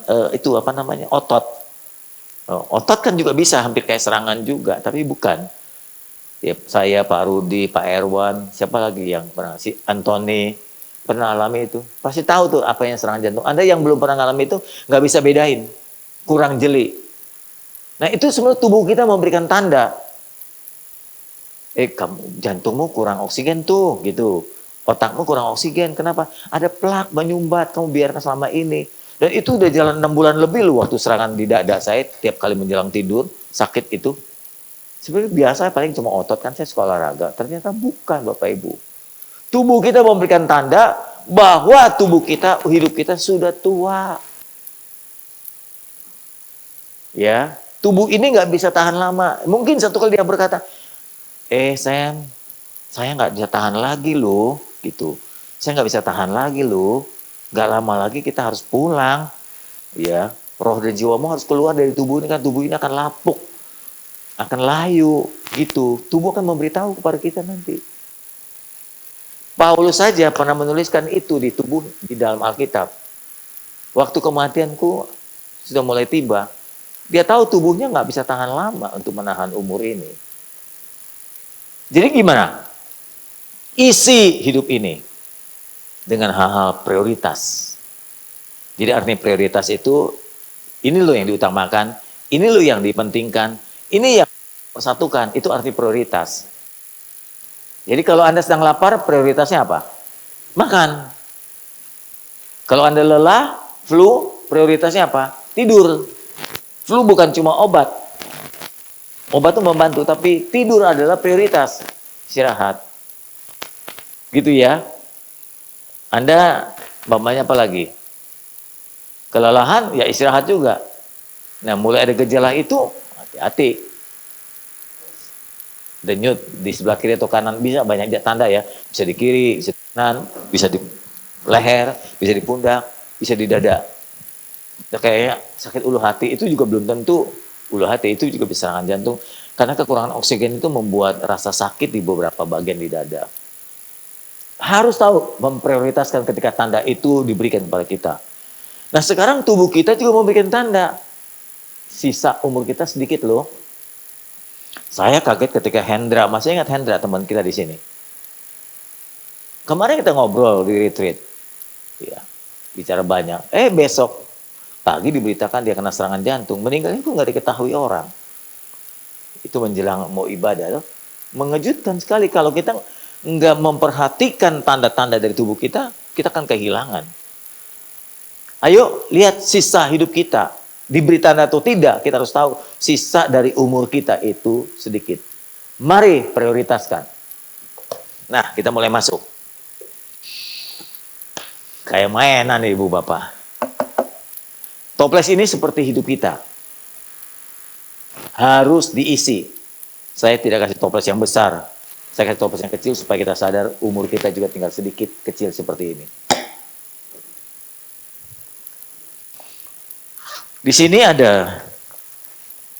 otot. Otot kan juga bisa hampir kayak serangan juga, tapi bukan. Ya, saya, Pak Rudi, Pak Erwan, siapa lagi yang pernah, si Antoni, pernah alami itu. Pasti tahu tuh apa yang serangan jantung. Anda yang belum pernah alami itu, nggak bisa bedain. Kurang jeli. Nah itu sebenarnya tubuh kita memberikan tanda. Kamu jantungmu kurang oksigen tuh, gitu. Otakmu kurang oksigen, kenapa? Ada plak menyumbat, kamu biarkan selama ini. Dan itu udah jalan 6 bulan lebih loh waktu serangan di dada saya tiap kali menjelang tidur. sakit itu? Sebenarnya biasa paling cuma otot, kan saya sekolah olahraga. Ternyata bukan, Bapak Ibu. Tubuh kita memberikan tanda bahwa tubuh kita, hidup kita sudah tua. Ya, tubuh ini nggak bisa tahan lama. Mungkin satu kali dia berkata, sayang, saya nggak bisa tahan lagi loh, gitu. Saya nggak bisa tahan lagi loh. Nggak lama lagi kita harus pulang. Ya, roh dan jiwamu harus keluar dari tubuh ini, kan tubuh ini akan lapuk, akan layu, gitu. Tubuh akan memberitahu kepada kita nanti. Paulus saja pernah menuliskan itu di tubuh, di dalam Alkitab. Waktu kematianku sudah mulai tiba, dia tahu tubuhnya nggak bisa tahan lama untuk menahan umur ini. Jadi gimana? Isi hidup ini dengan hal-hal prioritas. Jadi artinya prioritas itu, ini loh yang diutamakan, ini loh yang dipentingkan, ini yang persatukan, itu arti prioritas. Jadi kalau Anda sedang lapar, prioritasnya apa? Makan. Kalau Anda lelah, flu, prioritasnya apa? Tidur. Flu bukan cuma obat. Obat itu membantu, tapi tidur adalah prioritas. Istirahat. Gitu ya. Anda, mamanya apa lagi? Kelelahan, ya istirahat juga. Nah, mulai ada gejala itu, hati-hati. Denyut di sebelah kiri atau kanan, bisa banyak tanda ya. Bisa di kiri, bisa di kanan, bisa di leher, bisa di pundak, bisa di dada. Kayaknya sakit ulu hati itu juga belum tentu ulu hati, itu juga bisa serangan jantung. Karena kekurangan oksigen itu membuat rasa sakit di beberapa bagian di dada. Harus tahu memprioritaskan ketika tanda itu diberikan kepada kita. Nah sekarang tubuh kita juga memberikan tanda. Sisa umur kita sedikit loh. Saya kaget ketika Hendra, masih ingat Hendra teman kita di sini. Kemarin kita ngobrol di retreat. Ya, bicara banyak. Besok pagi diberitakan dia kena serangan jantung. Meninggalnya itu nggak diketahui orang. Itu menjelang mau ibadah. Loh. Mengejutkan sekali kalau kita nggak memperhatikan tanda-tanda dari tubuh kita, kita akan kehilangan. Ayo lihat sisa hidup kita. Diberi tanda atau tidak, kita harus tahu sisa dari umur kita itu sedikit. Mari prioritaskan. Nah, kita mulai masuk. Kayak mainan Ibu Bapak. Toples ini seperti hidup kita. Harus diisi. Saya tidak kasih toples yang besar. Saya kasih toples yang kecil supaya kita sadar umur kita juga tinggal sedikit kecil seperti ini. Di sini ada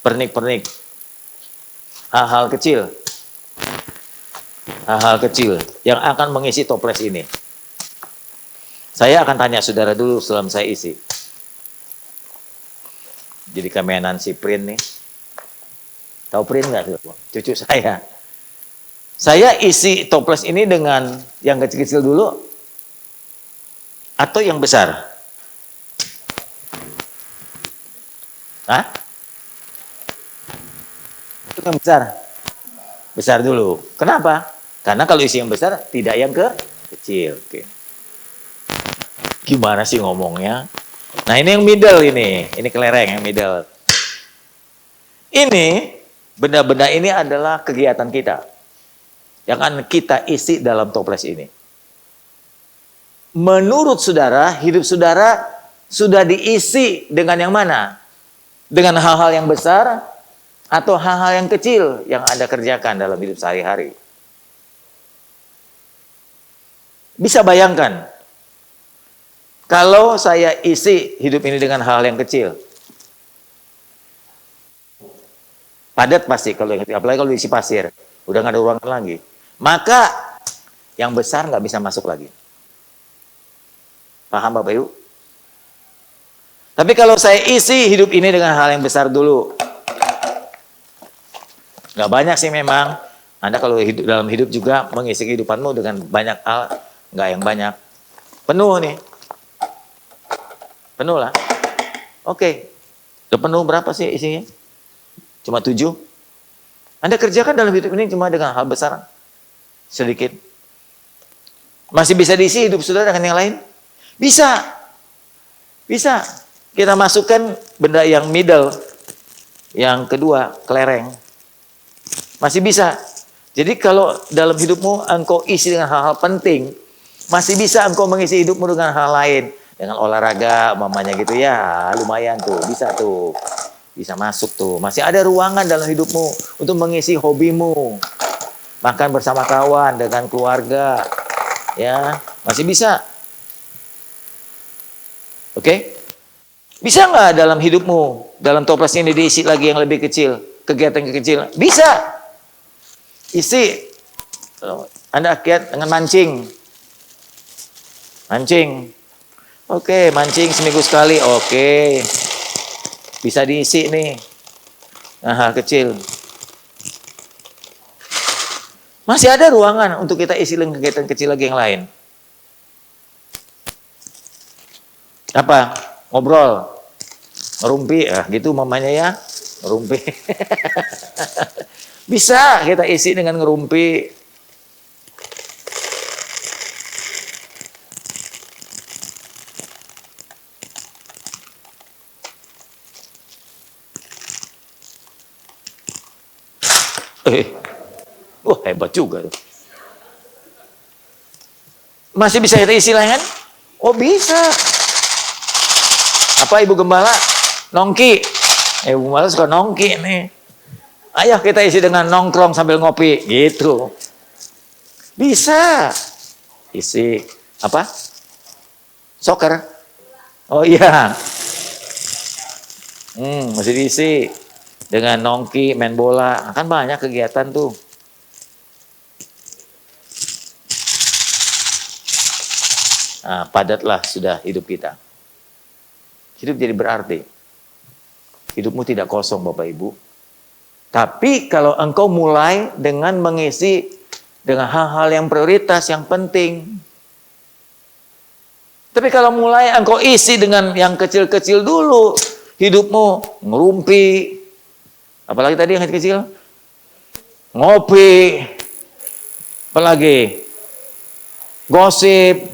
pernik-pernik, hal-hal kecil yang akan mengisi toples ini. Saya akan tanya saudara dulu sebelum saya isi. Jadi kemenan si Prin nih. Tahu Prin nggak? Cucu saya. Saya isi toples ini dengan yang kecil-kecil dulu atau yang besar? Hah? Itu yang besar. Besar dulu. Kenapa? Karena kalau isi yang besar, tidak yang kecil. Oke. Gimana sih ngomongnya? Nah ini yang middle ini. Ini kelereng yang middle. Ini, benda-benda ini adalah kegiatan kita. Yang akan kita isi dalam toples ini. Menurut saudara, hidup saudara sudah diisi dengan yang mana? Dengan hal-hal yang besar atau hal-hal yang kecil yang Anda kerjakan dalam hidup sehari-hari. Bisa bayangkan, kalau saya isi hidup ini dengan hal yang kecil, padat pasti kalau yang kecil, apalagi kalau diisi pasir, udah nggak ada ruangan lagi. Maka yang besar nggak bisa masuk lagi. Paham Bapak Ibu? Tapi kalau saya isi hidup ini dengan hal yang besar dulu. Nggak banyak sih memang. Anda kalau dalam hidup juga mengisi kehidupanmu dengan banyak hal. Nggak yang banyak. Penuh nih. Penuh lah. Oke. Udah penuh berapa sih isinya? Cuma 7. Anda kerjakan dalam hidup ini cuma dengan hal besar. Sedikit. Masih bisa diisi hidup saudara dengan yang lain? Bisa. Bisa. Kita masukkan benda yang middle. Yang kedua, kelereng. Masih bisa. Jadi kalau dalam hidupmu engkau isi dengan hal-hal penting, masih bisa engkau mengisi hidupmu dengan hal lain. Dengan olahraga, mamanya gitu ya, lumayan tuh, bisa tuh. Bisa masuk tuh. Masih ada ruangan dalam hidupmu untuk mengisi hobimu. Makan bersama kawan, dengan keluarga. Ya, masih bisa. Oke? Bisa nggak dalam hidupmu, dalam toples ini diisi lagi yang lebih kecil? Kegiatan kecil? Bisa. Isi. Anda kiat dengan mancing. Mancing. Oke, mancing seminggu sekali. Oke. Bisa diisi nih. Nah, hal kecil. Masih ada ruangan untuk kita isi dengan kegiatan kecil lagi yang lain. Apa? Ngobrol. Ngerumpi. Gitu mamanya ya. Ngerumpi. Bisa kita isi dengan ngerumpi. Wah, hebat juga tuh. Masih bisa kita isi lain? Oh, bisa. Apa Ibu Gembala? Nongki. Ibu Gembala suka nongki nih. Ayo kita isi dengan nongkrong sambil ngopi. Gitu. Bisa. Isi apa? Soccer. Oh iya. Masih diisi. Dengan nongki, main bola. Kan banyak kegiatan tuh. Nah, padatlah sudah hidup kita. Hidup jadi berarti. Hidupmu tidak kosong Bapak Ibu. Tapi kalau engkau mulai dengan mengisi dengan hal-hal yang prioritas, yang penting. Tapi kalau mulai engkau isi dengan yang kecil-kecil dulu, hidupmu ngerumpi, apalagi tadi yang kecil, ngopi, apalagi gosip,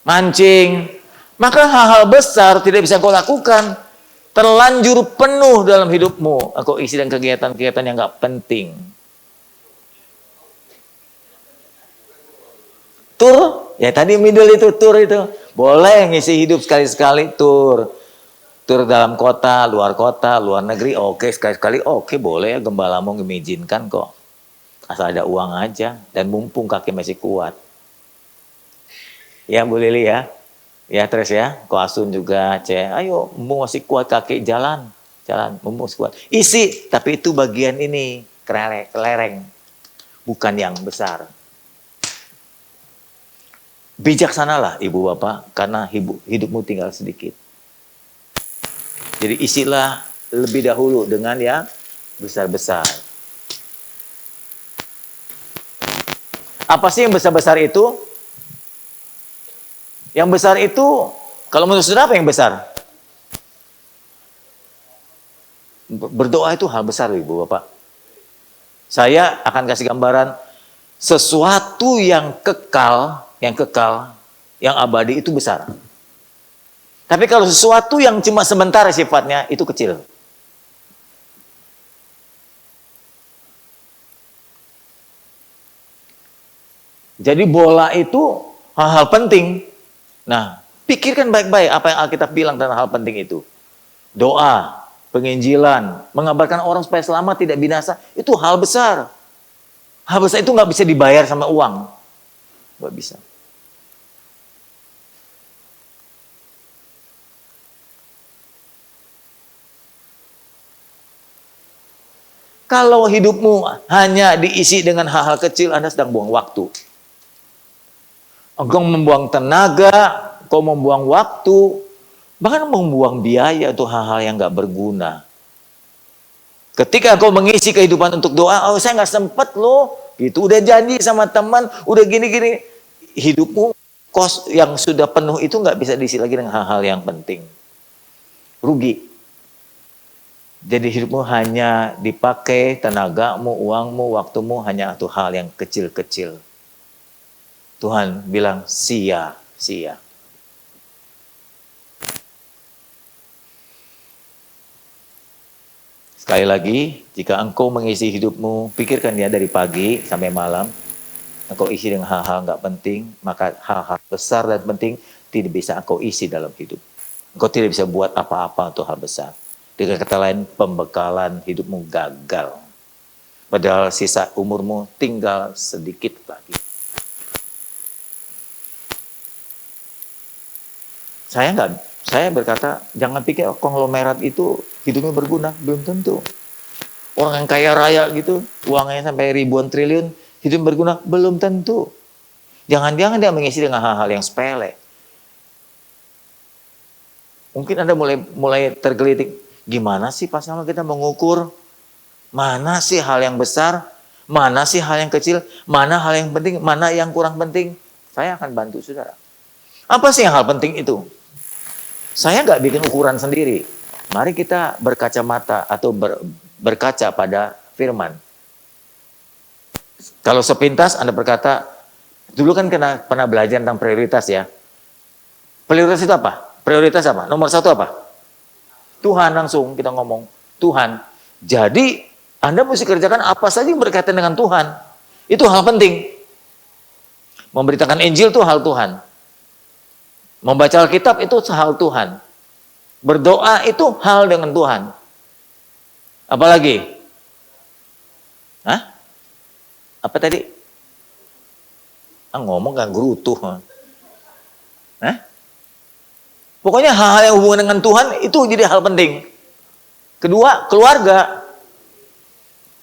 mancing, maka hal-hal besar tidak bisa kau lakukan. Terlanjur penuh dalam hidupmu. Engkau isi dengan kegiatan-kegiatan yang gak penting. Tur, ya tadi middle itu, tur itu. Boleh ngisi hidup sekali-sekali tur. Tur dalam kota, luar negeri, oke, sekali-sekali, oke, boleh ya, gembalamu mengizinkan kok. Asal ada uang aja, dan mumpung kaki masih kuat. Ya Bu Lili ya. Ya Tres ya, Ko Asun juga, ayo mumpung masih kuat kaki, jalan, mumpung masih kuat. Isi, tapi itu bagian ini, kelereng, bukan yang besar. Bijaksanalah Ibu Bapak, karena hidupmu tinggal sedikit. Jadi isilah lebih dahulu dengan yang besar-besar. Apa sih yang besar-besar itu? Yang besar itu, kalau menurut saudara apa yang besar? Berdoa itu hal besar Ibu Bapak. Saya akan kasih gambaran sesuatu yang kekal, yang abadi itu besar. Tapi kalau sesuatu yang cuma sementara sifatnya, itu kecil. Jadi bola itu hal-hal penting. Nah, pikirkan baik-baik apa yang Alkitab bilang tentang hal penting itu. Doa, penginjilan, mengabarkan orang supaya selamat tidak binasa, itu hal besar. Hal besar itu nggak bisa dibayar sama uang. Nggak bisa. Kalau hidupmu hanya diisi dengan hal-hal kecil, Anda sedang buang waktu. Engkau membuang tenaga, kau membuang waktu, bahkan membuang biaya untuk hal-hal yang nggak berguna. Ketika kau mengisi kehidupan untuk doa, oh saya nggak sempet loh, gitu. Udah janji sama teman, udah gini-gini. Hidupmu yang sudah penuh itu nggak bisa diisi lagi dengan hal-hal yang penting. Rugi. Jadi hidupmu hanya dipakai tenagamu, uangmu, waktumu hanya untuk hal yang kecil-kecil. Tuhan bilang sia-sia. Sekali lagi, jika engkau mengisi hidupmu, pikirkan ya dari pagi sampai malam, engkau isi dengan hal-hal nggak penting, maka hal-hal besar dan penting tidak bisa engkau isi dalam hidup. Engkau tidak bisa buat apa-apa untuk hal besar. Dengan kata lain, pembekalan hidupmu gagal. Padahal sisa umurmu tinggal sedikit lagi. Saya berkata, jangan pikir konglomerat itu hidupnya berguna, belum tentu. Orang yang kaya raya gitu, uangnya sampai ribuan triliun, hidupnya berguna, belum tentu. Jangan-jangan dia mengisi dengan hal-hal yang sepele. Mungkin Anda mulai tergelitik, gimana sih pas sama kita mengukur mana sih hal yang besar, mana sih hal yang kecil, mana hal yang penting, mana yang kurang penting. Saya akan bantu saudara. Apa sih yang hal penting itu? Saya nggak bikin ukuran sendiri. Mari kita berkacamata atau berkaca pada firman. Kalau sepintas Anda berkata, dulu kan pernah belajar tentang prioritas ya. Prioritas itu apa? Prioritas apa? Nomor satu apa? Tuhan, langsung kita ngomong. Tuhan. Jadi Anda mesti kerjakan apa saja yang berkaitan dengan Tuhan. Itu hal penting. Memberitakan Injil itu hal Tuhan. Membaca Alkitab itu hal Tuhan. Berdoa itu hal dengan Tuhan. Apalagi? Hah? Apa tadi? Ngomong gak gerutuh. Hah? Pokoknya hal-hal yang hubungan dengan Tuhan itu jadi hal penting. Kedua, keluarga.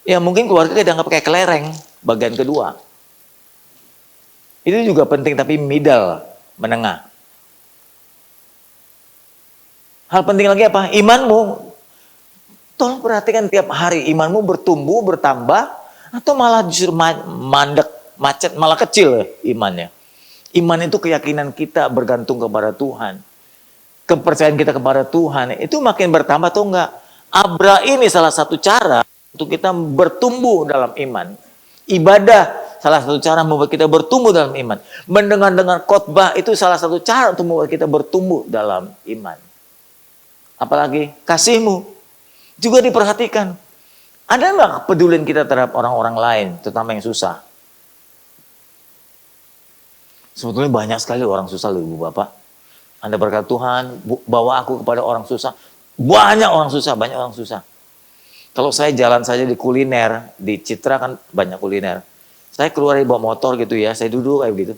Ya mungkin keluarga kita nggak pakai kelereng, bagian kedua. Itu juga penting tapi middle, menengah. Hal penting lagi apa? Imanmu. Tolong perhatikan tiap hari imanmu bertumbuh, bertambah, atau malah justru mandek, macet, malah kecil imannya. Iman itu keyakinan kita bergantung kepada Tuhan. Kepercayaan kita kepada Tuhan itu makin bertambah atau enggak. Abra ini salah satu cara untuk kita bertumbuh dalam iman. Ibadah salah satu cara membuat kita bertumbuh dalam iman. Mendengar khotbah itu salah satu cara untuk membuat kita bertumbuh dalam iman. Apalagi kasihmu juga diperhatikan. Ada nggak kepedulian kita terhadap orang-orang lain, terutama yang susah? Sebetulnya banyak sekali orang susah loh Ibu Bapak. Anda berkata Tuhan bawa aku kepada orang susah. Banyak orang susah. Kalau saya jalan saja di kuliner, di Citra kan banyak kuliner. Saya keluar dari bawa motor gitu ya, saya duduk kayak gitu.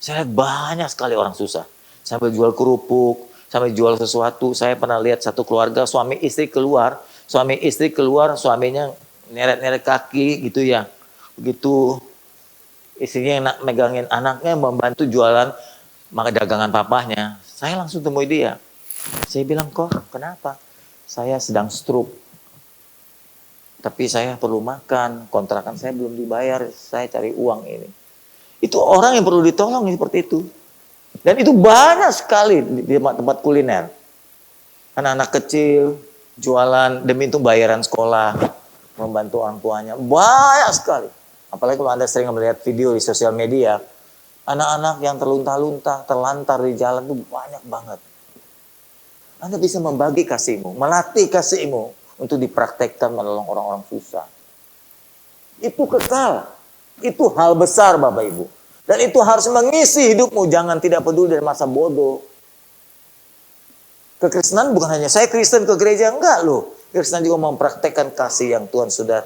Saya lihat banyak sekali orang susah. Sampai jual kerupuk, sampai jual sesuatu. Saya pernah lihat satu keluarga, suami istri keluar, suaminya neret-neret kaki gitu ya. Begitu istrinya yang megangin anaknya, membantu jualan maka dagangan papahnya. Saya langsung temui dia. Saya bilang, kok kenapa? Saya sedang stroke. Tapi saya perlu makan, kontrakan saya belum dibayar, saya cari uang ini. Itu orang yang perlu ditolong seperti itu. Dan itu banyak sekali di tempat kuliner. Anak-anak kecil, jualan, demi itu bayaran sekolah, membantu orang tuanya. Banyak sekali. Apalagi kalau Anda sering melihat video di sosial media, anak-anak yang terlunta-lunta, terlantar di jalan itu banyak banget. Anda bisa membagi kasihmu, melatih kasihmu untuk dipraktekkan menolong orang-orang susah. Itu kekal. Itu hal besar Bapak Ibu. Dan itu harus mengisi hidupmu. Jangan tidak peduli dari masa bodoh. Kekristenan bukan hanya saya Kristen ke gereja. Enggak loh. Kekristenan juga mempraktekkan kasih yang Tuhan sudah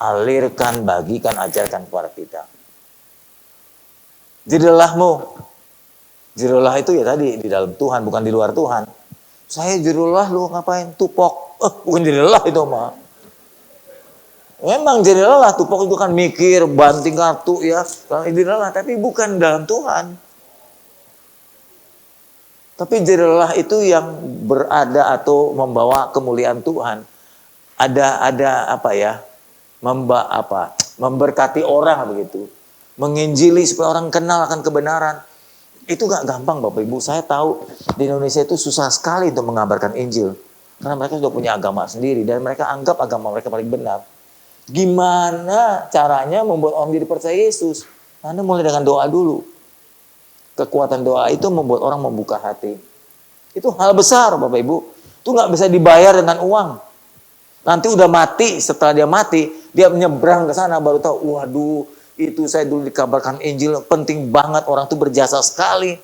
alirkan, bagikan, ajarkan kepada kita. Jadi lelahmu. Jadi lelah itu ya tadi di dalam Tuhan, bukan di luar Tuhan. Saya jadi lelah, lu ngapain? Tupok. Bukan jadi lelah itu mah. Memang jadi lelah, tupok itu kan mikir, banting kartu ya. Kalau jadi lelah, tapi bukan dalam Tuhan. Tapi jadi lelah itu yang berada atau membawa kemuliaan Tuhan. Ada apa ya? Memberkati orang begitu. Menginjili supaya orang kenal akan kebenaran. Itu gak gampang Bapak Ibu. Saya tahu di Indonesia itu susah sekali untuk mengabarkan Injil. Karena mereka sudah punya agama sendiri. Dan mereka anggap agama mereka paling benar. Gimana caranya membuat orang jadi percaya Yesus? Anda mulai dengan doa dulu. Kekuatan doa itu membuat orang membuka hati. Itu hal besar Bapak Ibu. Itu gak bisa dibayar dengan uang. Nanti udah mati, setelah dia mati, dia menyeberang ke sana baru tahu, waduh, itu saya dulu dikabarkan Injil, penting banget, orang itu berjasa sekali.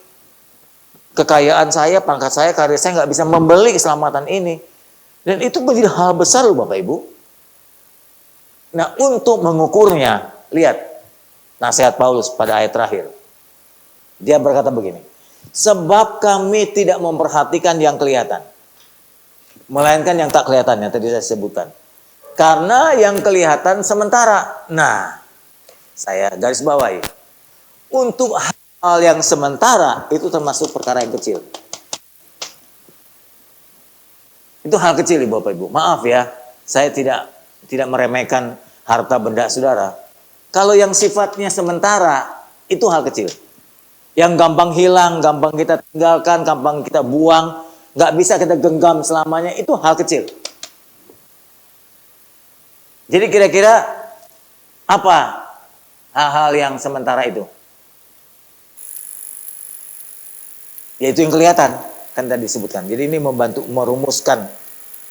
Kekayaan saya, pangkat saya, karir saya nggak bisa membeli keselamatan ini. Dan itu menjadi hal besar loh Bapak Ibu. Nah untuk mengukurnya, lihat nasihat Paulus pada ayat terakhir. Dia berkata begini, sebab kami tidak memperhatikan yang kelihatan, melainkan yang tak kelihatan, yang tadi saya sebutkan. Karena yang kelihatan sementara. Nah, saya garis bawahi. Untuk hal yang sementara, itu termasuk perkara yang kecil. Itu hal kecil Bapak Ibu. Maaf ya, saya tidak meremehkan harta benda saudara. Kalau yang sifatnya sementara, itu hal kecil. Yang gampang hilang, gampang kita tinggalkan, gampang kita buang, nggak bisa kita genggam selamanya, itu hal kecil. Jadi kira-kira apa hal-hal yang sementara itu? Yaitu yang kelihatan, kan tadi disebutkan. Jadi ini membantu merumuskan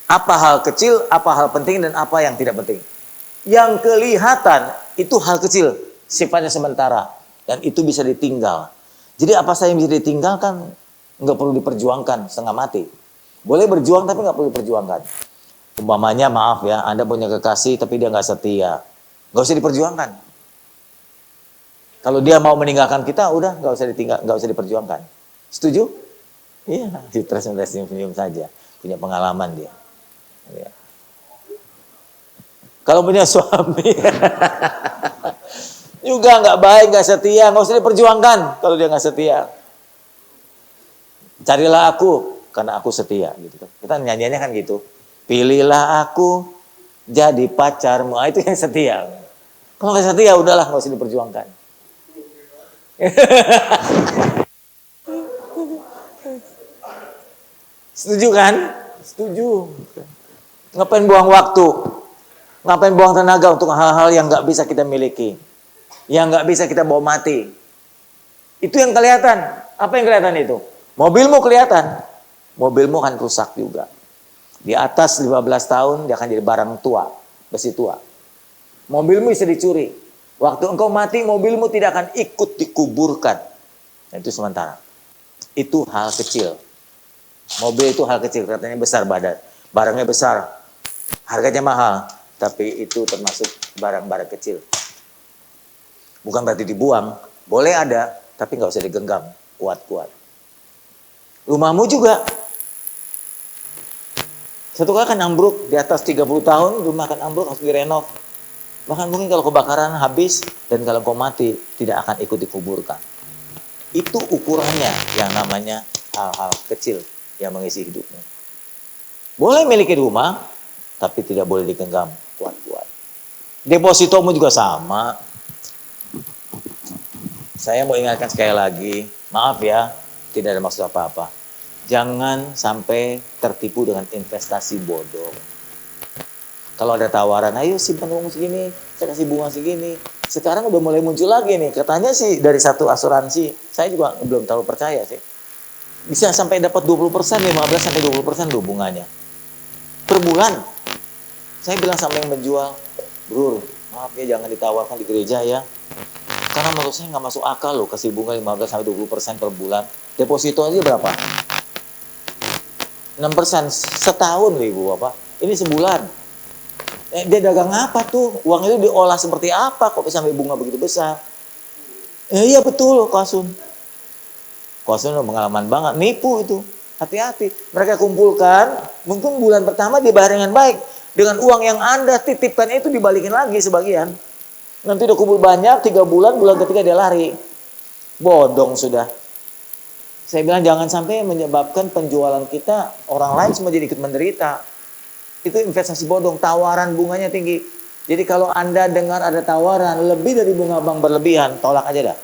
apa hal kecil, apa hal penting, dan apa yang tidak penting. Yang kelihatan itu hal kecil, sifatnya sementara, dan itu bisa ditinggal. Jadi apa saja yang bisa ditinggalkan, nggak perlu diperjuangkan setengah mati. Boleh berjuang tapi nggak perlu diperjuangkan. Umpamanya maaf ya, Anda punya kekasih tapi dia nggak setia, nggak usah diperjuangkan. Kalau dia mau meninggalkan kita, udah nggak usah ditinggal, nggak usah diperjuangkan. Setuju? Iya, senyum saja, punya pengalaman dia. Ya. Kalau punya suami juga nggak baik, nggak setia, nggak usah diperjuangkan. Kalau dia nggak setia, carilah aku karena aku setia, gitu kan. Kita nyanyiannya kan gitu. Pilihlah aku jadi pacarmu, itu yang setia. Kalau nggak setia, udahlah nggak usah diperjuangkan. Setuju kan? Setuju. Ngapain buang waktu? Ngapain buang tenaga untuk hal-hal yang nggak bisa kita miliki, yang nggak bisa kita bawa mati? Itu yang kelihatan. Apa yang kelihatan itu? Mobilmu kelihatan. Mobilmu akan rusak juga. Di atas 15 tahun dia akan jadi barang tua, besi tua. Mobilmu bisa dicuri. Waktu engkau mati, mobilmu tidak akan ikut dikuburkan. Nah, itu sementara. Itu hal kecil. Mobil itu hal kecil, katanya besar badan. Barangnya besar, harganya mahal. Tapi itu termasuk barang-barang kecil. Bukan berarti dibuang. Boleh ada, tapi nggak usah digenggam. Kuat-kuat. Rumahmu juga. Satu kali akan ambruk, di atas 30 tahun rumah akan ambruk, harus direnov. Bahkan mungkin kalau kebakaran habis, dan kalau kau mati, tidak akan ikut dikuburkan. Itu ukurannya yang namanya hal-hal kecil yang mengisi hidupmu. Boleh miliki rumah, tapi tidak boleh digenggam kuat-kuat. Depositomu juga sama. Saya mau ingatkan sekali lagi, maaf ya, tidak ada maksud apa-apa. Jangan sampai tertipu dengan investasi bodong. Kalau ada tawaran, ayo simpan uang segini, saya kasih bunga segini. Sekarang udah mulai muncul lagi nih, katanya sih dari satu asuransi, saya juga belum terlalu percaya sih. Bisa sampai dapat 20%, 15-20% loh bunganya. Per bulan. Saya bilang sama yang menjual, bro, maaf ya jangan ditawarkan di gereja ya. Karena menurut saya nggak masuk akal loh kasih bunga 15-20% per bulan. Deposito aja berapa? 6% setahun loh ibu bapak. Ini sebulan. Dia dagang apa tuh? Uang itu diolah seperti apa kok bisa sampai bunga begitu besar? Iya betul Kosun. Kosun udah pengalaman banget, nipu itu. Hati-hati. Mereka kumpulkan, mungkin bulan pertama dibayar dengan baik. Dengan uang yang Anda titipkan itu dibalikin lagi sebagian. Nanti udah kumpul banyak, 3 bulan, bulan ketiga dia lari. Bodong sudah. Saya bilang jangan sampai menyebabkan penjualan kita, orang lain semua jadi ikut menderita. Itu investasi bodong, tawaran bunganya tinggi. Jadi kalau Anda dengar ada tawaran lebih dari bunga bank berlebihan, tolak aja dah.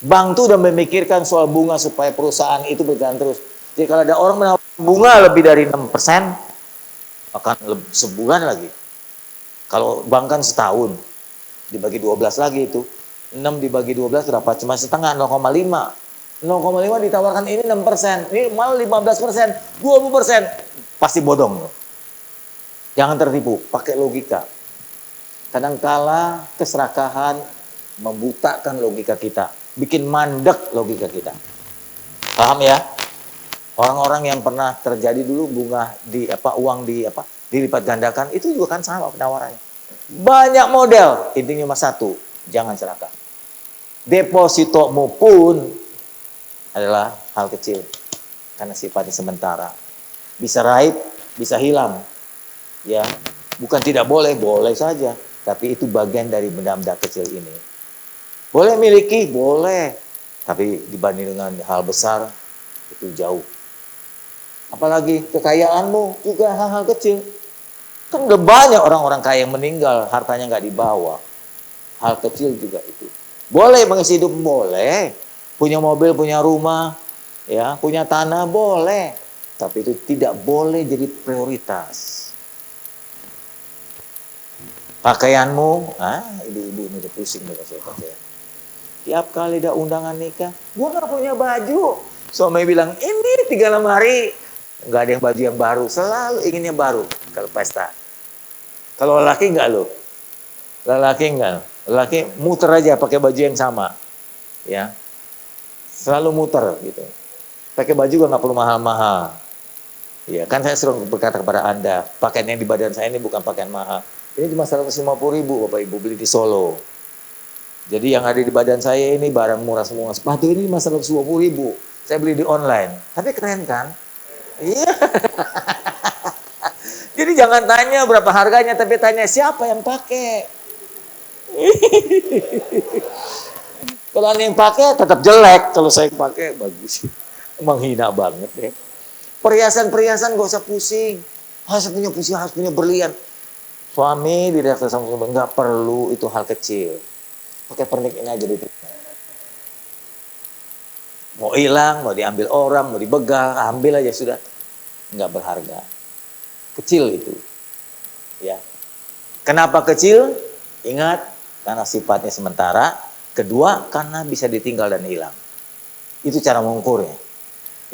Bank tuh udah memikirkan soal bunga supaya perusahaan itu berjalan terus. Jadi kalau ada orang menawarkan bunga lebih dari 6%, akan sebulan lagi. Kalau bank kan setahun, dibagi 12 lagi itu. 6 dibagi 12 berapa? Cuma setengah, 0,5. 0,5 ditawarkan ini 6%, ini malah 15%, 20%. Pasti bodong. Jangan tertipu, pakai logika. Kadangkala keserakahan membutakan logika kita, bikin mandek logika kita. Paham ya? Orang-orang yang pernah terjadi dulu bunga uang dilipat gandakan, itu juga kan sama penawarannya. Banyak model, intinya cuma satu, jangan serakah. Depositomu pun adalah hal kecil karena sifatnya sementara. Bisa raib, bisa hilang. Ya, bukan tidak boleh, boleh saja, tapi itu bagian dari benda-benda kecil ini. Boleh miliki, boleh, tapi dibanding dengan hal besar itu jauh. Apalagi kekayaanmu juga hal-hal kecil. Kan udah banyak orang-orang kaya yang meninggal, hartanya nggak dibawa. Hal kecil juga itu. Boleh mengisi hidup, boleh. Punya mobil, punya rumah, ya, punya tanah, boleh. Tapi itu tidak boleh jadi prioritas. Pakaianmu, ibu-ibu ini udah pusing dengan saya pakaian. Tiap kali ada undangan nikah, gua nggak punya baju. Suami bilang, ini 3 lemari. Nggak ada yang baju yang baru, selalu inginnya baru kalau pesta. Kalau lelaki nggak lo? Lelaki enggak. Lelaki muter aja pakai baju yang sama. Ya. Selalu muter gitu. Pakai baju juga nggak perlu mahal-mahal. Ya, kan saya sering berkata kepada Anda, pakaian yang di badan saya ini bukan pakaian mahal. Ini cuma 150.000 Bapak Ibu beli di Solo. Jadi yang ada di badan saya ini barang murah semua. Sepatu ini cuma 120.000. Saya beli di online. Tapi keren kan? Iya. Jadi jangan tanya berapa harganya, tapi tanya siapa yang pakai. Kalau ada yang pakai tetap jelek, kalau saya pakai bagus. Menghina banget ya. Perhiasan-perhiasan gak usah pusing. Harus punya berlian. Suami di reaksi sama nggak perlu, itu hal kecil. Pakai pernik ini aja gitu. Mau hilang, mau diambil orang, mau dibegal, ambil aja sudah. Nggak berharga. Kecil itu. Ya. Kenapa kecil? Ingat, karena sifatnya sementara. Kedua, karena bisa ditinggal dan hilang. Itu cara mengukurnya.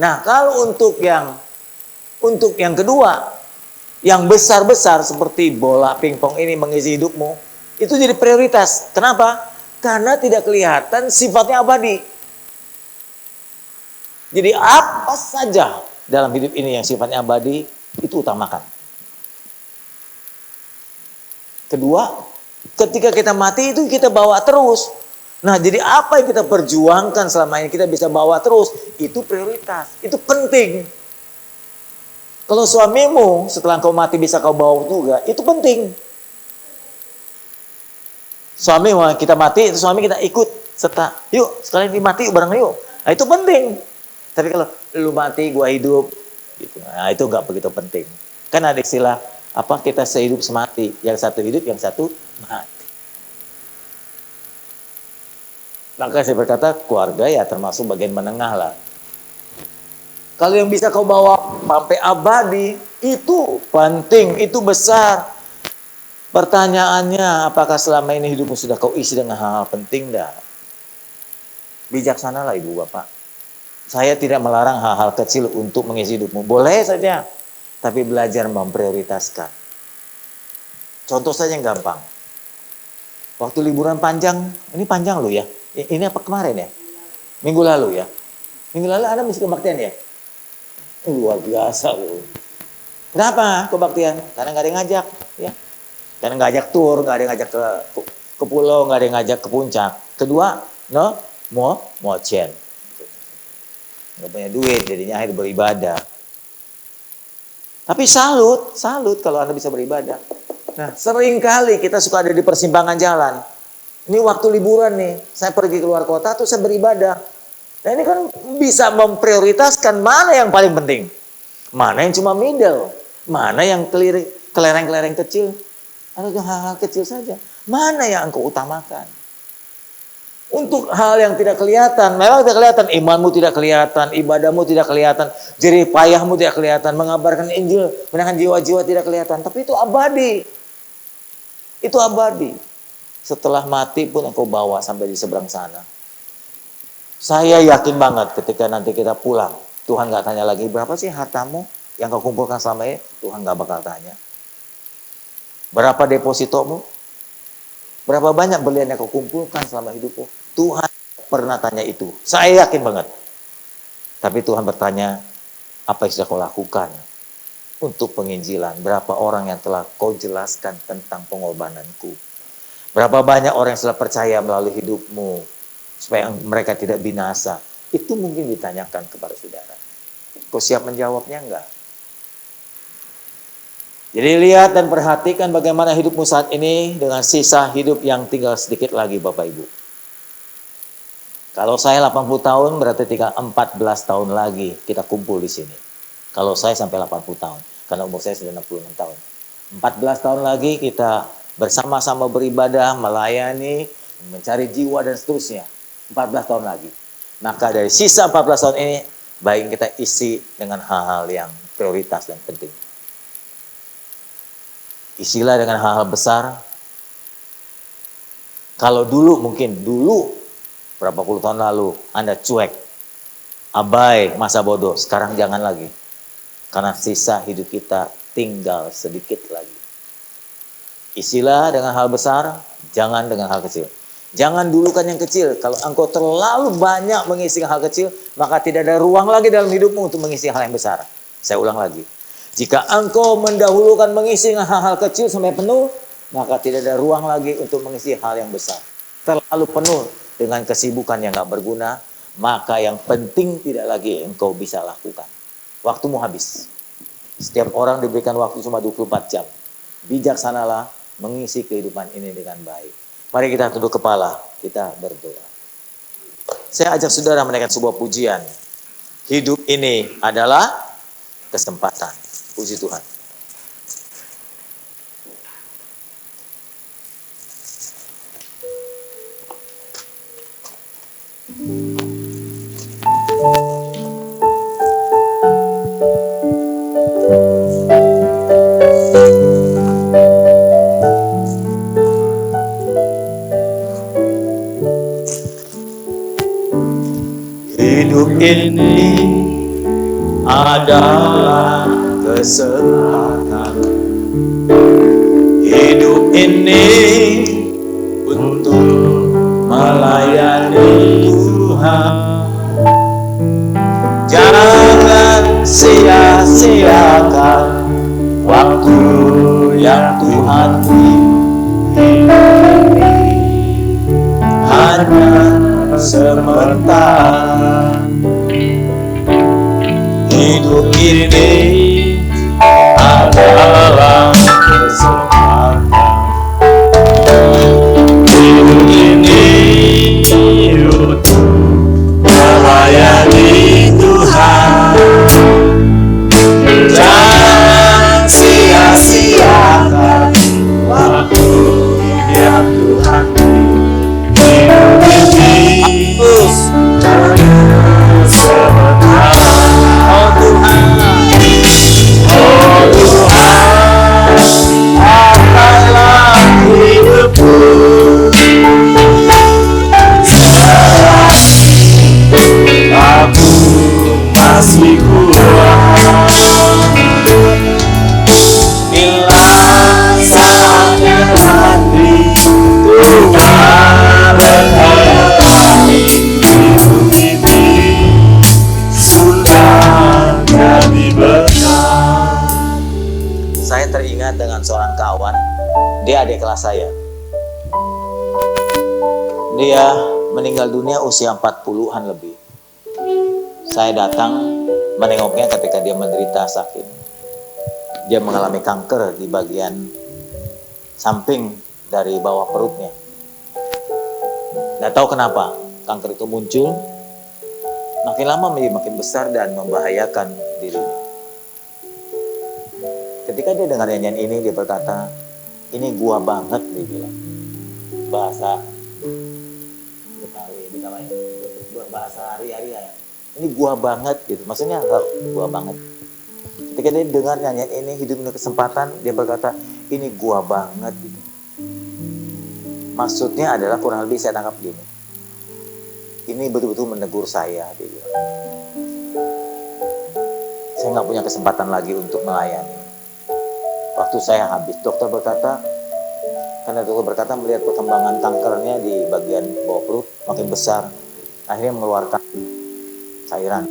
Nah, kalau untuk yang kedua, yang besar-besar seperti bola pingpong ini mengisi hidupmu, itu jadi prioritas. Kenapa? Karena tidak kelihatan, sifatnya abadi. Jadi apa saja dalam hidup ini yang sifatnya abadi, itu utamakan. Kedua, ketika kita mati itu kita bawa terus. Nah, jadi apa yang kita perjuangkan selama ini kita bisa bawa terus, itu prioritas, itu penting. Kalau suamimu setelah kau mati bisa kau bawa juga, itu penting. Suami kita mati, itu suami kita ikut serta, yuk sekalian mati yuk bareng yuk. Nah, itu penting. Tapi kalau lu mati, gua hidup, gitu. Nah, itu nggak begitu penting. Kan ada istilah kita sehidup semati, yang satu hidup, yang satu mati. Maka saya berkata keluarga ya termasuk bagian menengah lah. Kalau yang bisa kau bawa sampai abadi, itu penting, itu besar. Pertanyaannya, apakah selama ini hidupmu sudah kau isi dengan hal-hal penting dah? Bijaksanalah ibu bapak. Saya tidak melarang hal-hal kecil untuk mengisi hidupmu. Boleh saja, tapi belajar memprioritaskan. Contoh saja yang gampang. Waktu liburan panjang, ini panjang loh ya. Ini apa kemarin ya? Minggu lalu ya. Minggu lalu Anda mesti kebaktian ya? Luar biasa loh. Kenapa kebaktian? Karena nggak ada yang ngajak, ya. Karena nggak ajak tur, nggak ada yang ngajak ke pulau, nggak ada yang ngajak ke puncak. Kedua, mau cen. Nggak punya duit, jadinya akhirnya beribadah. Tapi salut kalau Anda bisa beribadah. Nah, sering kali kita suka ada di persimpangan jalan. Ini waktu liburan nih, saya pergi keluar kota tuh saya beribadah. Nah ini kan bisa memprioritaskan mana yang paling penting. Mana yang cuma middle. Mana yang kelereng-kelereng kecil. Ada hal-hal kecil saja. Mana yang engkau utamakan. Untuk hal yang tidak kelihatan, memang tidak kelihatan. Imanmu tidak kelihatan, ibadahmu tidak kelihatan. Jerih payahmu tidak kelihatan. Mengabarkan Injil, menangkan jiwa-jiwa tidak kelihatan. Tapi itu abadi. Itu abadi. Setelah mati pun engkau bawa sampai di seberang sana. Saya yakin banget ketika nanti kita pulang, Tuhan gak tanya lagi, berapa sih hartamu yang kau kumpulkan selama ini? Tuhan gak bakal tanya. Berapa depositomu? Berapa banyak berlian yang kau kumpulkan selama hidupmu? Tuhan pernah tanya itu. Saya yakin banget. Tapi Tuhan bertanya, apa yang sudah kau lakukan untuk penginjilan? Berapa orang yang telah kau jelaskan tentang pengorbananku? Berapa banyak orang yang sudah percaya melalui hidupmu supaya mereka tidak binasa? Itu mungkin ditanyakan kepada saudara. Kau siap menjawabnya enggak? Jadi lihat dan perhatikan bagaimana hidupmu saat ini dengan sisa hidup yang tinggal sedikit lagi Bapak Ibu. Kalau saya 80 tahun berarti tinggal 14 tahun lagi kita kumpul di sini. Kalau saya sampai 80 tahun, karena umur saya sudah 66 tahun. 14 tahun lagi kita bersama-sama beribadah, melayani, mencari jiwa dan seterusnya. 14 tahun lagi. Maka dari sisa 14 tahun ini, baik kita isi dengan hal-hal yang prioritas dan penting. Isilah dengan hal-hal besar. Kalau dulu berapa puluh tahun lalu Anda cuek, abai, masa bodoh. Sekarang jangan lagi. Karena sisa hidup kita tinggal sedikit lagi. Isilah dengan hal besar, jangan dengan hal kecil. Jangan dulukan yang kecil. Kalau engkau terlalu banyak mengisi hal kecil, maka tidak ada ruang lagi dalam hidupmu untuk mengisi hal yang besar. Saya ulang lagi. Jika engkau mendahulukan mengisi hal-hal kecil sampai penuh, maka tidak ada ruang lagi untuk mengisi hal yang besar. Terlalu penuh dengan kesibukan yang gak berguna, maka yang penting tidak lagi engkau bisa lakukan. Waktumu habis. Setiap orang diberikan waktu cuma 24 jam. Bijaksanalah mengisi kehidupan ini dengan baik. Mari kita tunduk kepala, kita berdoa. Saya ajak saudara menaikkan sebuah pujian. Hidup ini adalah kesempatan. Puji Tuhan. Hidup ini adalah kesempatan. Hidup ini untuk melayani Tuhan. Jangan sia-siakan waktu yang Tuhan beri. Hanya sementara. Hidup ini adalah kesempatan. Hidup ini untuk melayani Tuhan. Jangan sia-siakan waktu yang Tuhan beri. Hidup ini hanya sementara. Oh Tuhan, apalah hidupku. Aku masih kuat. Inilah saatnya nanti Tuhan menghayati hidup ini. Sudah jadi berkat. Saya teringat dengan seorang kawan, dia adik kelas saya. Dia meninggal dunia usia 40-an lebih. Saya datang menengoknya ketika dia menderita sakit. Dia mengalami kanker di bagian samping dari bawah perutnya. Nggak tahu kenapa kanker itu muncul. Makin lama makin besar dan membahayakan dirinya. Ketika dia dengar nyanyian ini, dia berkata, ini gua banget, dia bilang. Bahasa Betawi, bahasa hari-hari ya. Ini gua banget gitu. Maksudnya gua banget. Ketika dia dengar nyanyian ini, hidup ini kesempatan, dia berkata, ini gua banget gitu. Maksudnya adalah kurang lebih saya tangkap gini. Ini betul-betul menegur saya, dia bilang. Saya nggak punya kesempatan lagi untuk melayani. Waktu saya habis, dokter berkata melihat perkembangan kankernya di bagian bawah perut makin besar, akhirnya mengeluarkan cairan.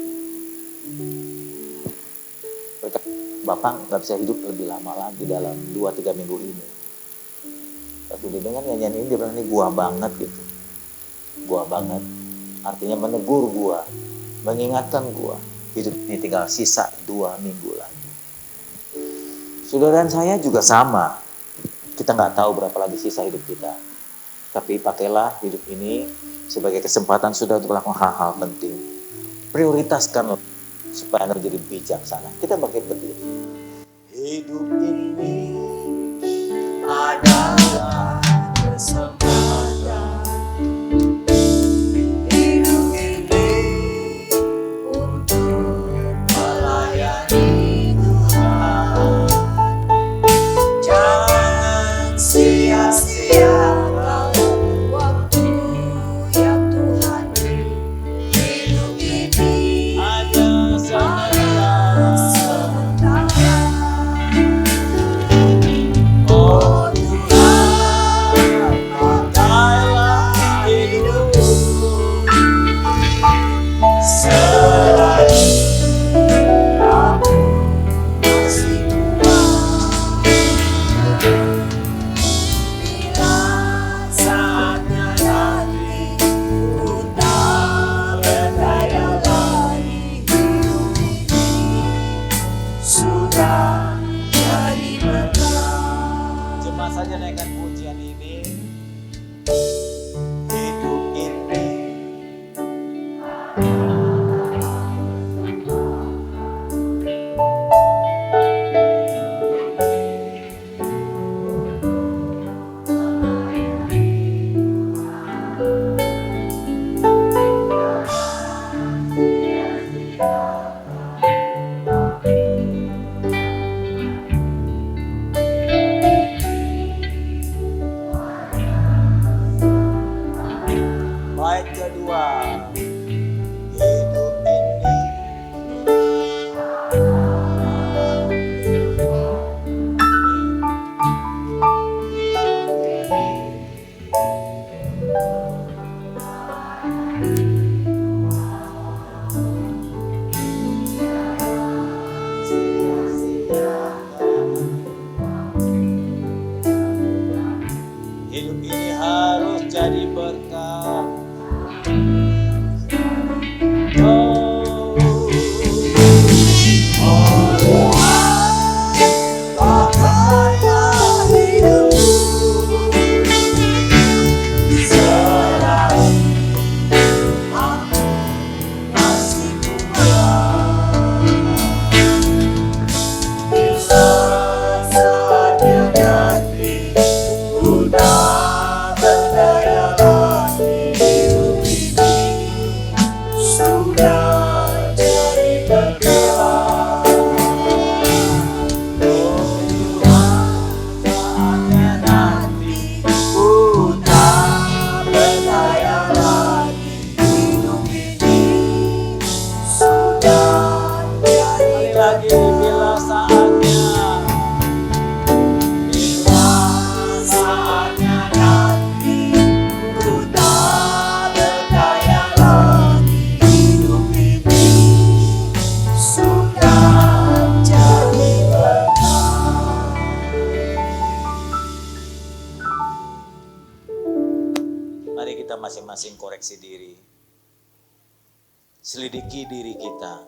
Berkata, Bapak nggak bisa hidup lebih lama lagi dalam 2-3 minggu ini. Waktu dia dengar nyanyian ini, dia bilang, ini gua banget gitu. Gua banget, artinya menegur gua, mengingatkan gua, hidup ini tinggal sisa 2 minggu lagi. Saudara dan saya juga sama. Kita nggak tahu berapa lagi sisa hidup kita. Tapi pakailah hidup ini sebagai kesempatan sudah untuk melakukan hal-hal penting. Prioritaskan supaya Anda menjadi bijaksana. Kita bangkit berdiri. Hidup ini adalah kesempatan. Hidup ini untuk melayani Tuhan. Jangan sia-siakan waktu yang Tuhan beri. Hidup ini Ada adalah sementara. Oh Tuhan, pakailah hidupku Selagi aku masih kuat, bila saatnya nanti ku tak berdaya lagi. Hidup ini sudah jadi berkah. Jemaat saja naikkan pujian ini. Hidup ini bait kedua. Hidup ini hidup ini harus jadi berkah. Oh, Pakailah hidupku selagi aku masih kuat. Bila saatnya nanti ku tak berdaya lagi. Hidup ini sudah jadi berkah. Saatnya nanti ku tak berdaya lagi. Hidup ini sudah jadi lagi bila saatnya. Bila saatnya nanti ku tak berdaya lagi. Hidup ini sudah jadi berkah. Mari kita masing-masing koreksi diri. Selidiki diri kita.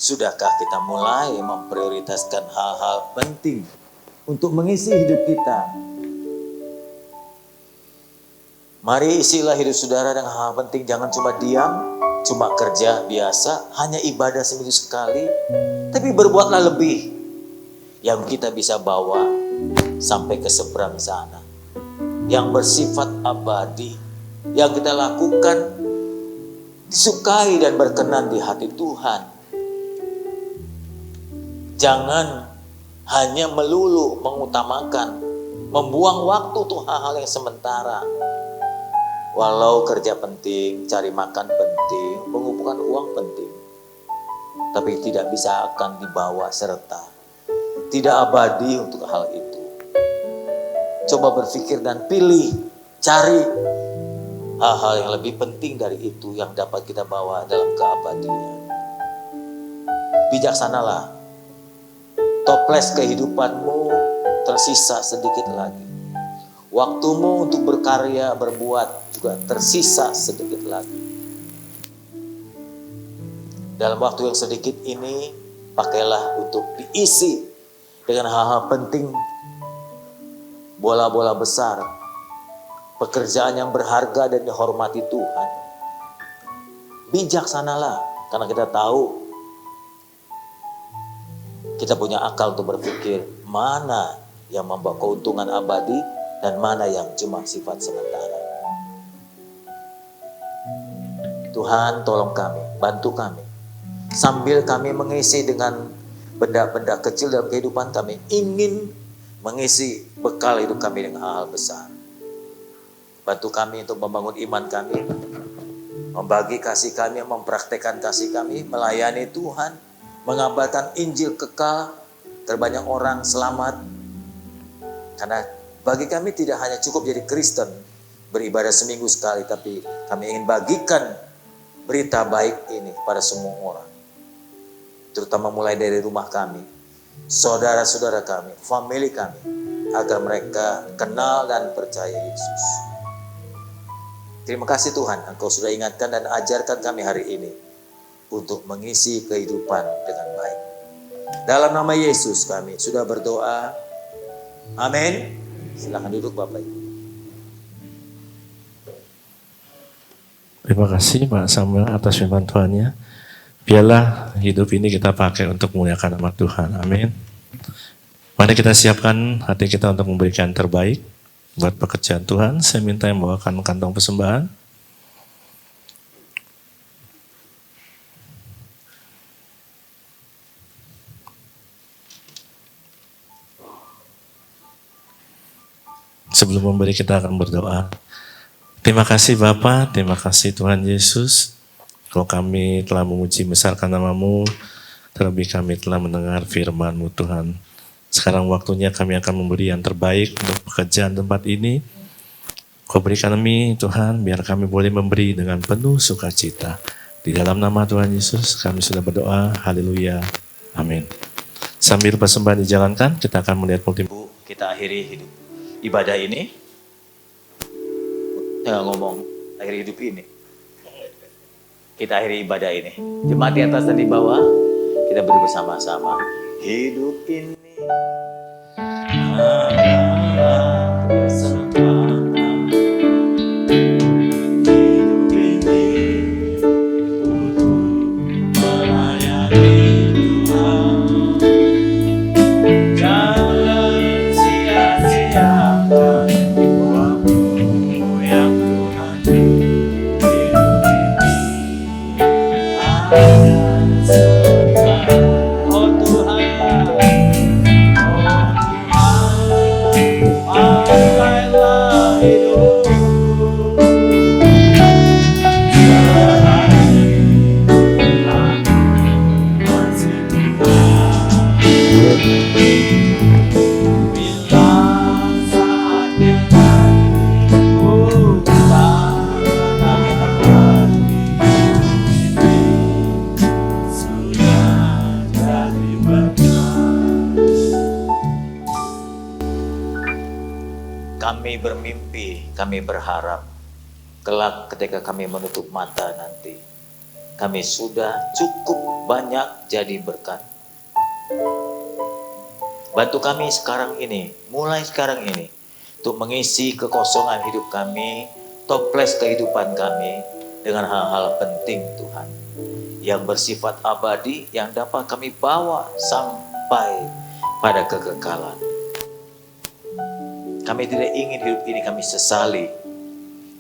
Sudahkah kita mulai memprioritaskan hal-hal penting untuk mengisi hidup kita? Mari isilah hidup saudara dengan hal penting. Jangan cuma diam, cuma kerja biasa, hanya ibadah seminggu sekali. Tapi berbuatlah lebih yang kita bisa bawa sampai ke seberang sana. Yang bersifat abadi, yang kita lakukan disukai dan berkenan di hati Tuhan. Jangan hanya melulu mengutamakan, membuang waktu untuk hal-hal yang sementara. Walau kerja penting, cari makan penting, mengumpulkan uang penting. tapi tidak bisa akan dibawa serta. Tidak abadi untuk hal itu. Coba berpikir dan pilih, cari hal-hal yang lebih penting dari itu yang dapat kita bawa dalam keabadian. Bijaksanalah, toples kehidupanmu tersisa sedikit lagi. Waktumu untuk berkarya, berbuat juga tersisa sedikit lagi. Dalam waktu yang sedikit ini, pakailah untuk diisi dengan hal-hal penting, bola-bola besar, pekerjaan yang berharga dan dihormati Tuhan. Bijaksanalah, karena kita tahu, kita punya akal untuk berpikir mana yang membawa keuntungan abadi dan mana yang cuma sifat sementara. Tuhan tolong kami, bantu kami. Sambil kami mengisi dengan benda-benda kecil dalam kehidupan kami, ingin mengisi bekal hidup kami dengan hal-hal besar. Bantu kami untuk membangun iman kami, membagi kasih kami, mempraktekkan kasih kami, melayani Tuhan, mengabarkan Injil kekal, terbanyak orang selamat. Karena bagi kami tidak hanya cukup jadi Kristen, beribadah seminggu sekali, tapi kami ingin bagikan berita baik ini kepada semua orang. Terutama mulai dari rumah kami, saudara-saudara kami, famili kami, agar mereka kenal dan percaya Yesus. Terima kasih Tuhan, Engkau sudah ingatkan dan ajarkan kami hari ini untuk mengisi kehidupan dengan baik. Dalam nama Yesus kami sudah berdoa. Amin. Silakan duduk Bapak Ibu. Terima kasih Pak Samuel atas firman Tuhannya. Biarlah hidup ini kita pakai untuk memuliakan nama Tuhan. Amin. Mari kita siapkan hati kita untuk memberikan terbaik buat pekerjaan Tuhan. Saya minta yang membawakan kantong persembahan. Sebelum memberi kita akan berdoa. Terima kasih Bapa, terima kasih Tuhan Yesus. Kalau kami telah memuji besarkan nama-Mu, terlebih kami telah mendengar firman-Mu Tuhan. Sekarang waktunya kami akan memberi yang terbaik untuk pekerjaan tempat ini. Kau berikan kami Tuhan, biar kami boleh memberi dengan penuh sukacita. Di dalam nama Tuhan Yesus kami sudah berdoa, haleluya, amin. Sambil persembahan dijalankan, kita akan melihat Kita akhiri hidup ibadah ini. Jangan ngomong akhir hidup ini. Kita akhiri ibadah ini. Jemaat di atas dan di bawah, kita beri bersama-sama. Hidup ini adalah kesempatan. Hidup ini untuk melayani Tuhan. Jangan sia-siakan waktu yang Tuhan beri. Oh Tuhan, pakailah hidupku selagi aku masih Tuhan. Bila saatnya nanti tak lagi sudah jadi berkat. Kami bermimpi, kami berharap kelak ketika kami menutup mata nanti, kami sudah cukup banyak jadi berkat. Bantu kami sekarang ini, mulai sekarang ini, untuk mengisi kekosongan hidup kami, toples kehidupan kami dengan hal-hal penting Tuhan, yang bersifat abadi, yang dapat kami bawa sampai pada kekekalan. Kami tidak ingin hidup ini kami sesali.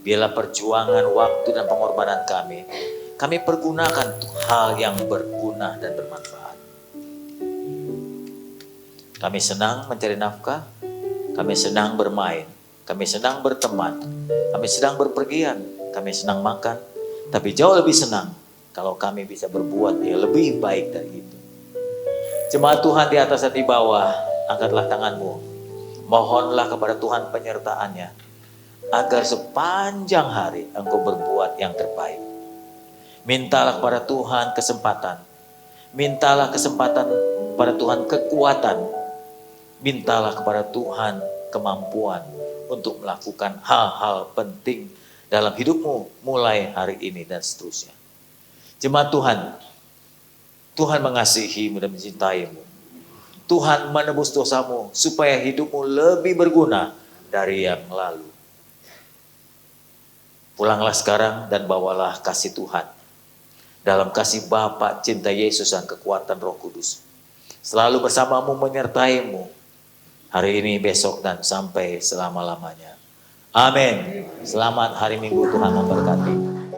Biarlah perjuangan, waktu, dan pengorbanan kami pergunakan untuk hal yang berguna dan bermanfaat. Kami senang mencari nafkah, kami senang bermain, kami senang berteman, kami senang berpergian, kami senang makan, tapi jauh lebih senang Kalau kami bisa berbuat ya lebih baik dari itu. Jemaat Tuhan di atas dan di bawah, angkatlah tanganmu. Mohonlah kepada Tuhan penyertaannya, agar sepanjang hari engkau berbuat yang terbaik. Mintalah kepada Tuhan kesempatan. Mintalah kesempatan kepada Tuhan kekuatan. Mintalah kepada Tuhan kemampuan untuk melakukan hal-hal penting dalam hidupmu mulai hari ini dan seterusnya. Jemaat Tuhan, Tuhan mengasihimu dan mencintaimu. Tuhan menebus dosamu supaya hidupmu lebih berguna dari yang lalu. Pulanglah sekarang dan bawalah kasih Tuhan. Dalam kasih Bapa, cinta Yesus dan kekuatan Roh Kudus. Selalu bersamamu menyertaimu. Hari ini, besok, dan sampai selama-lamanya. Amin. Selamat hari Minggu, Tuhan memberkati.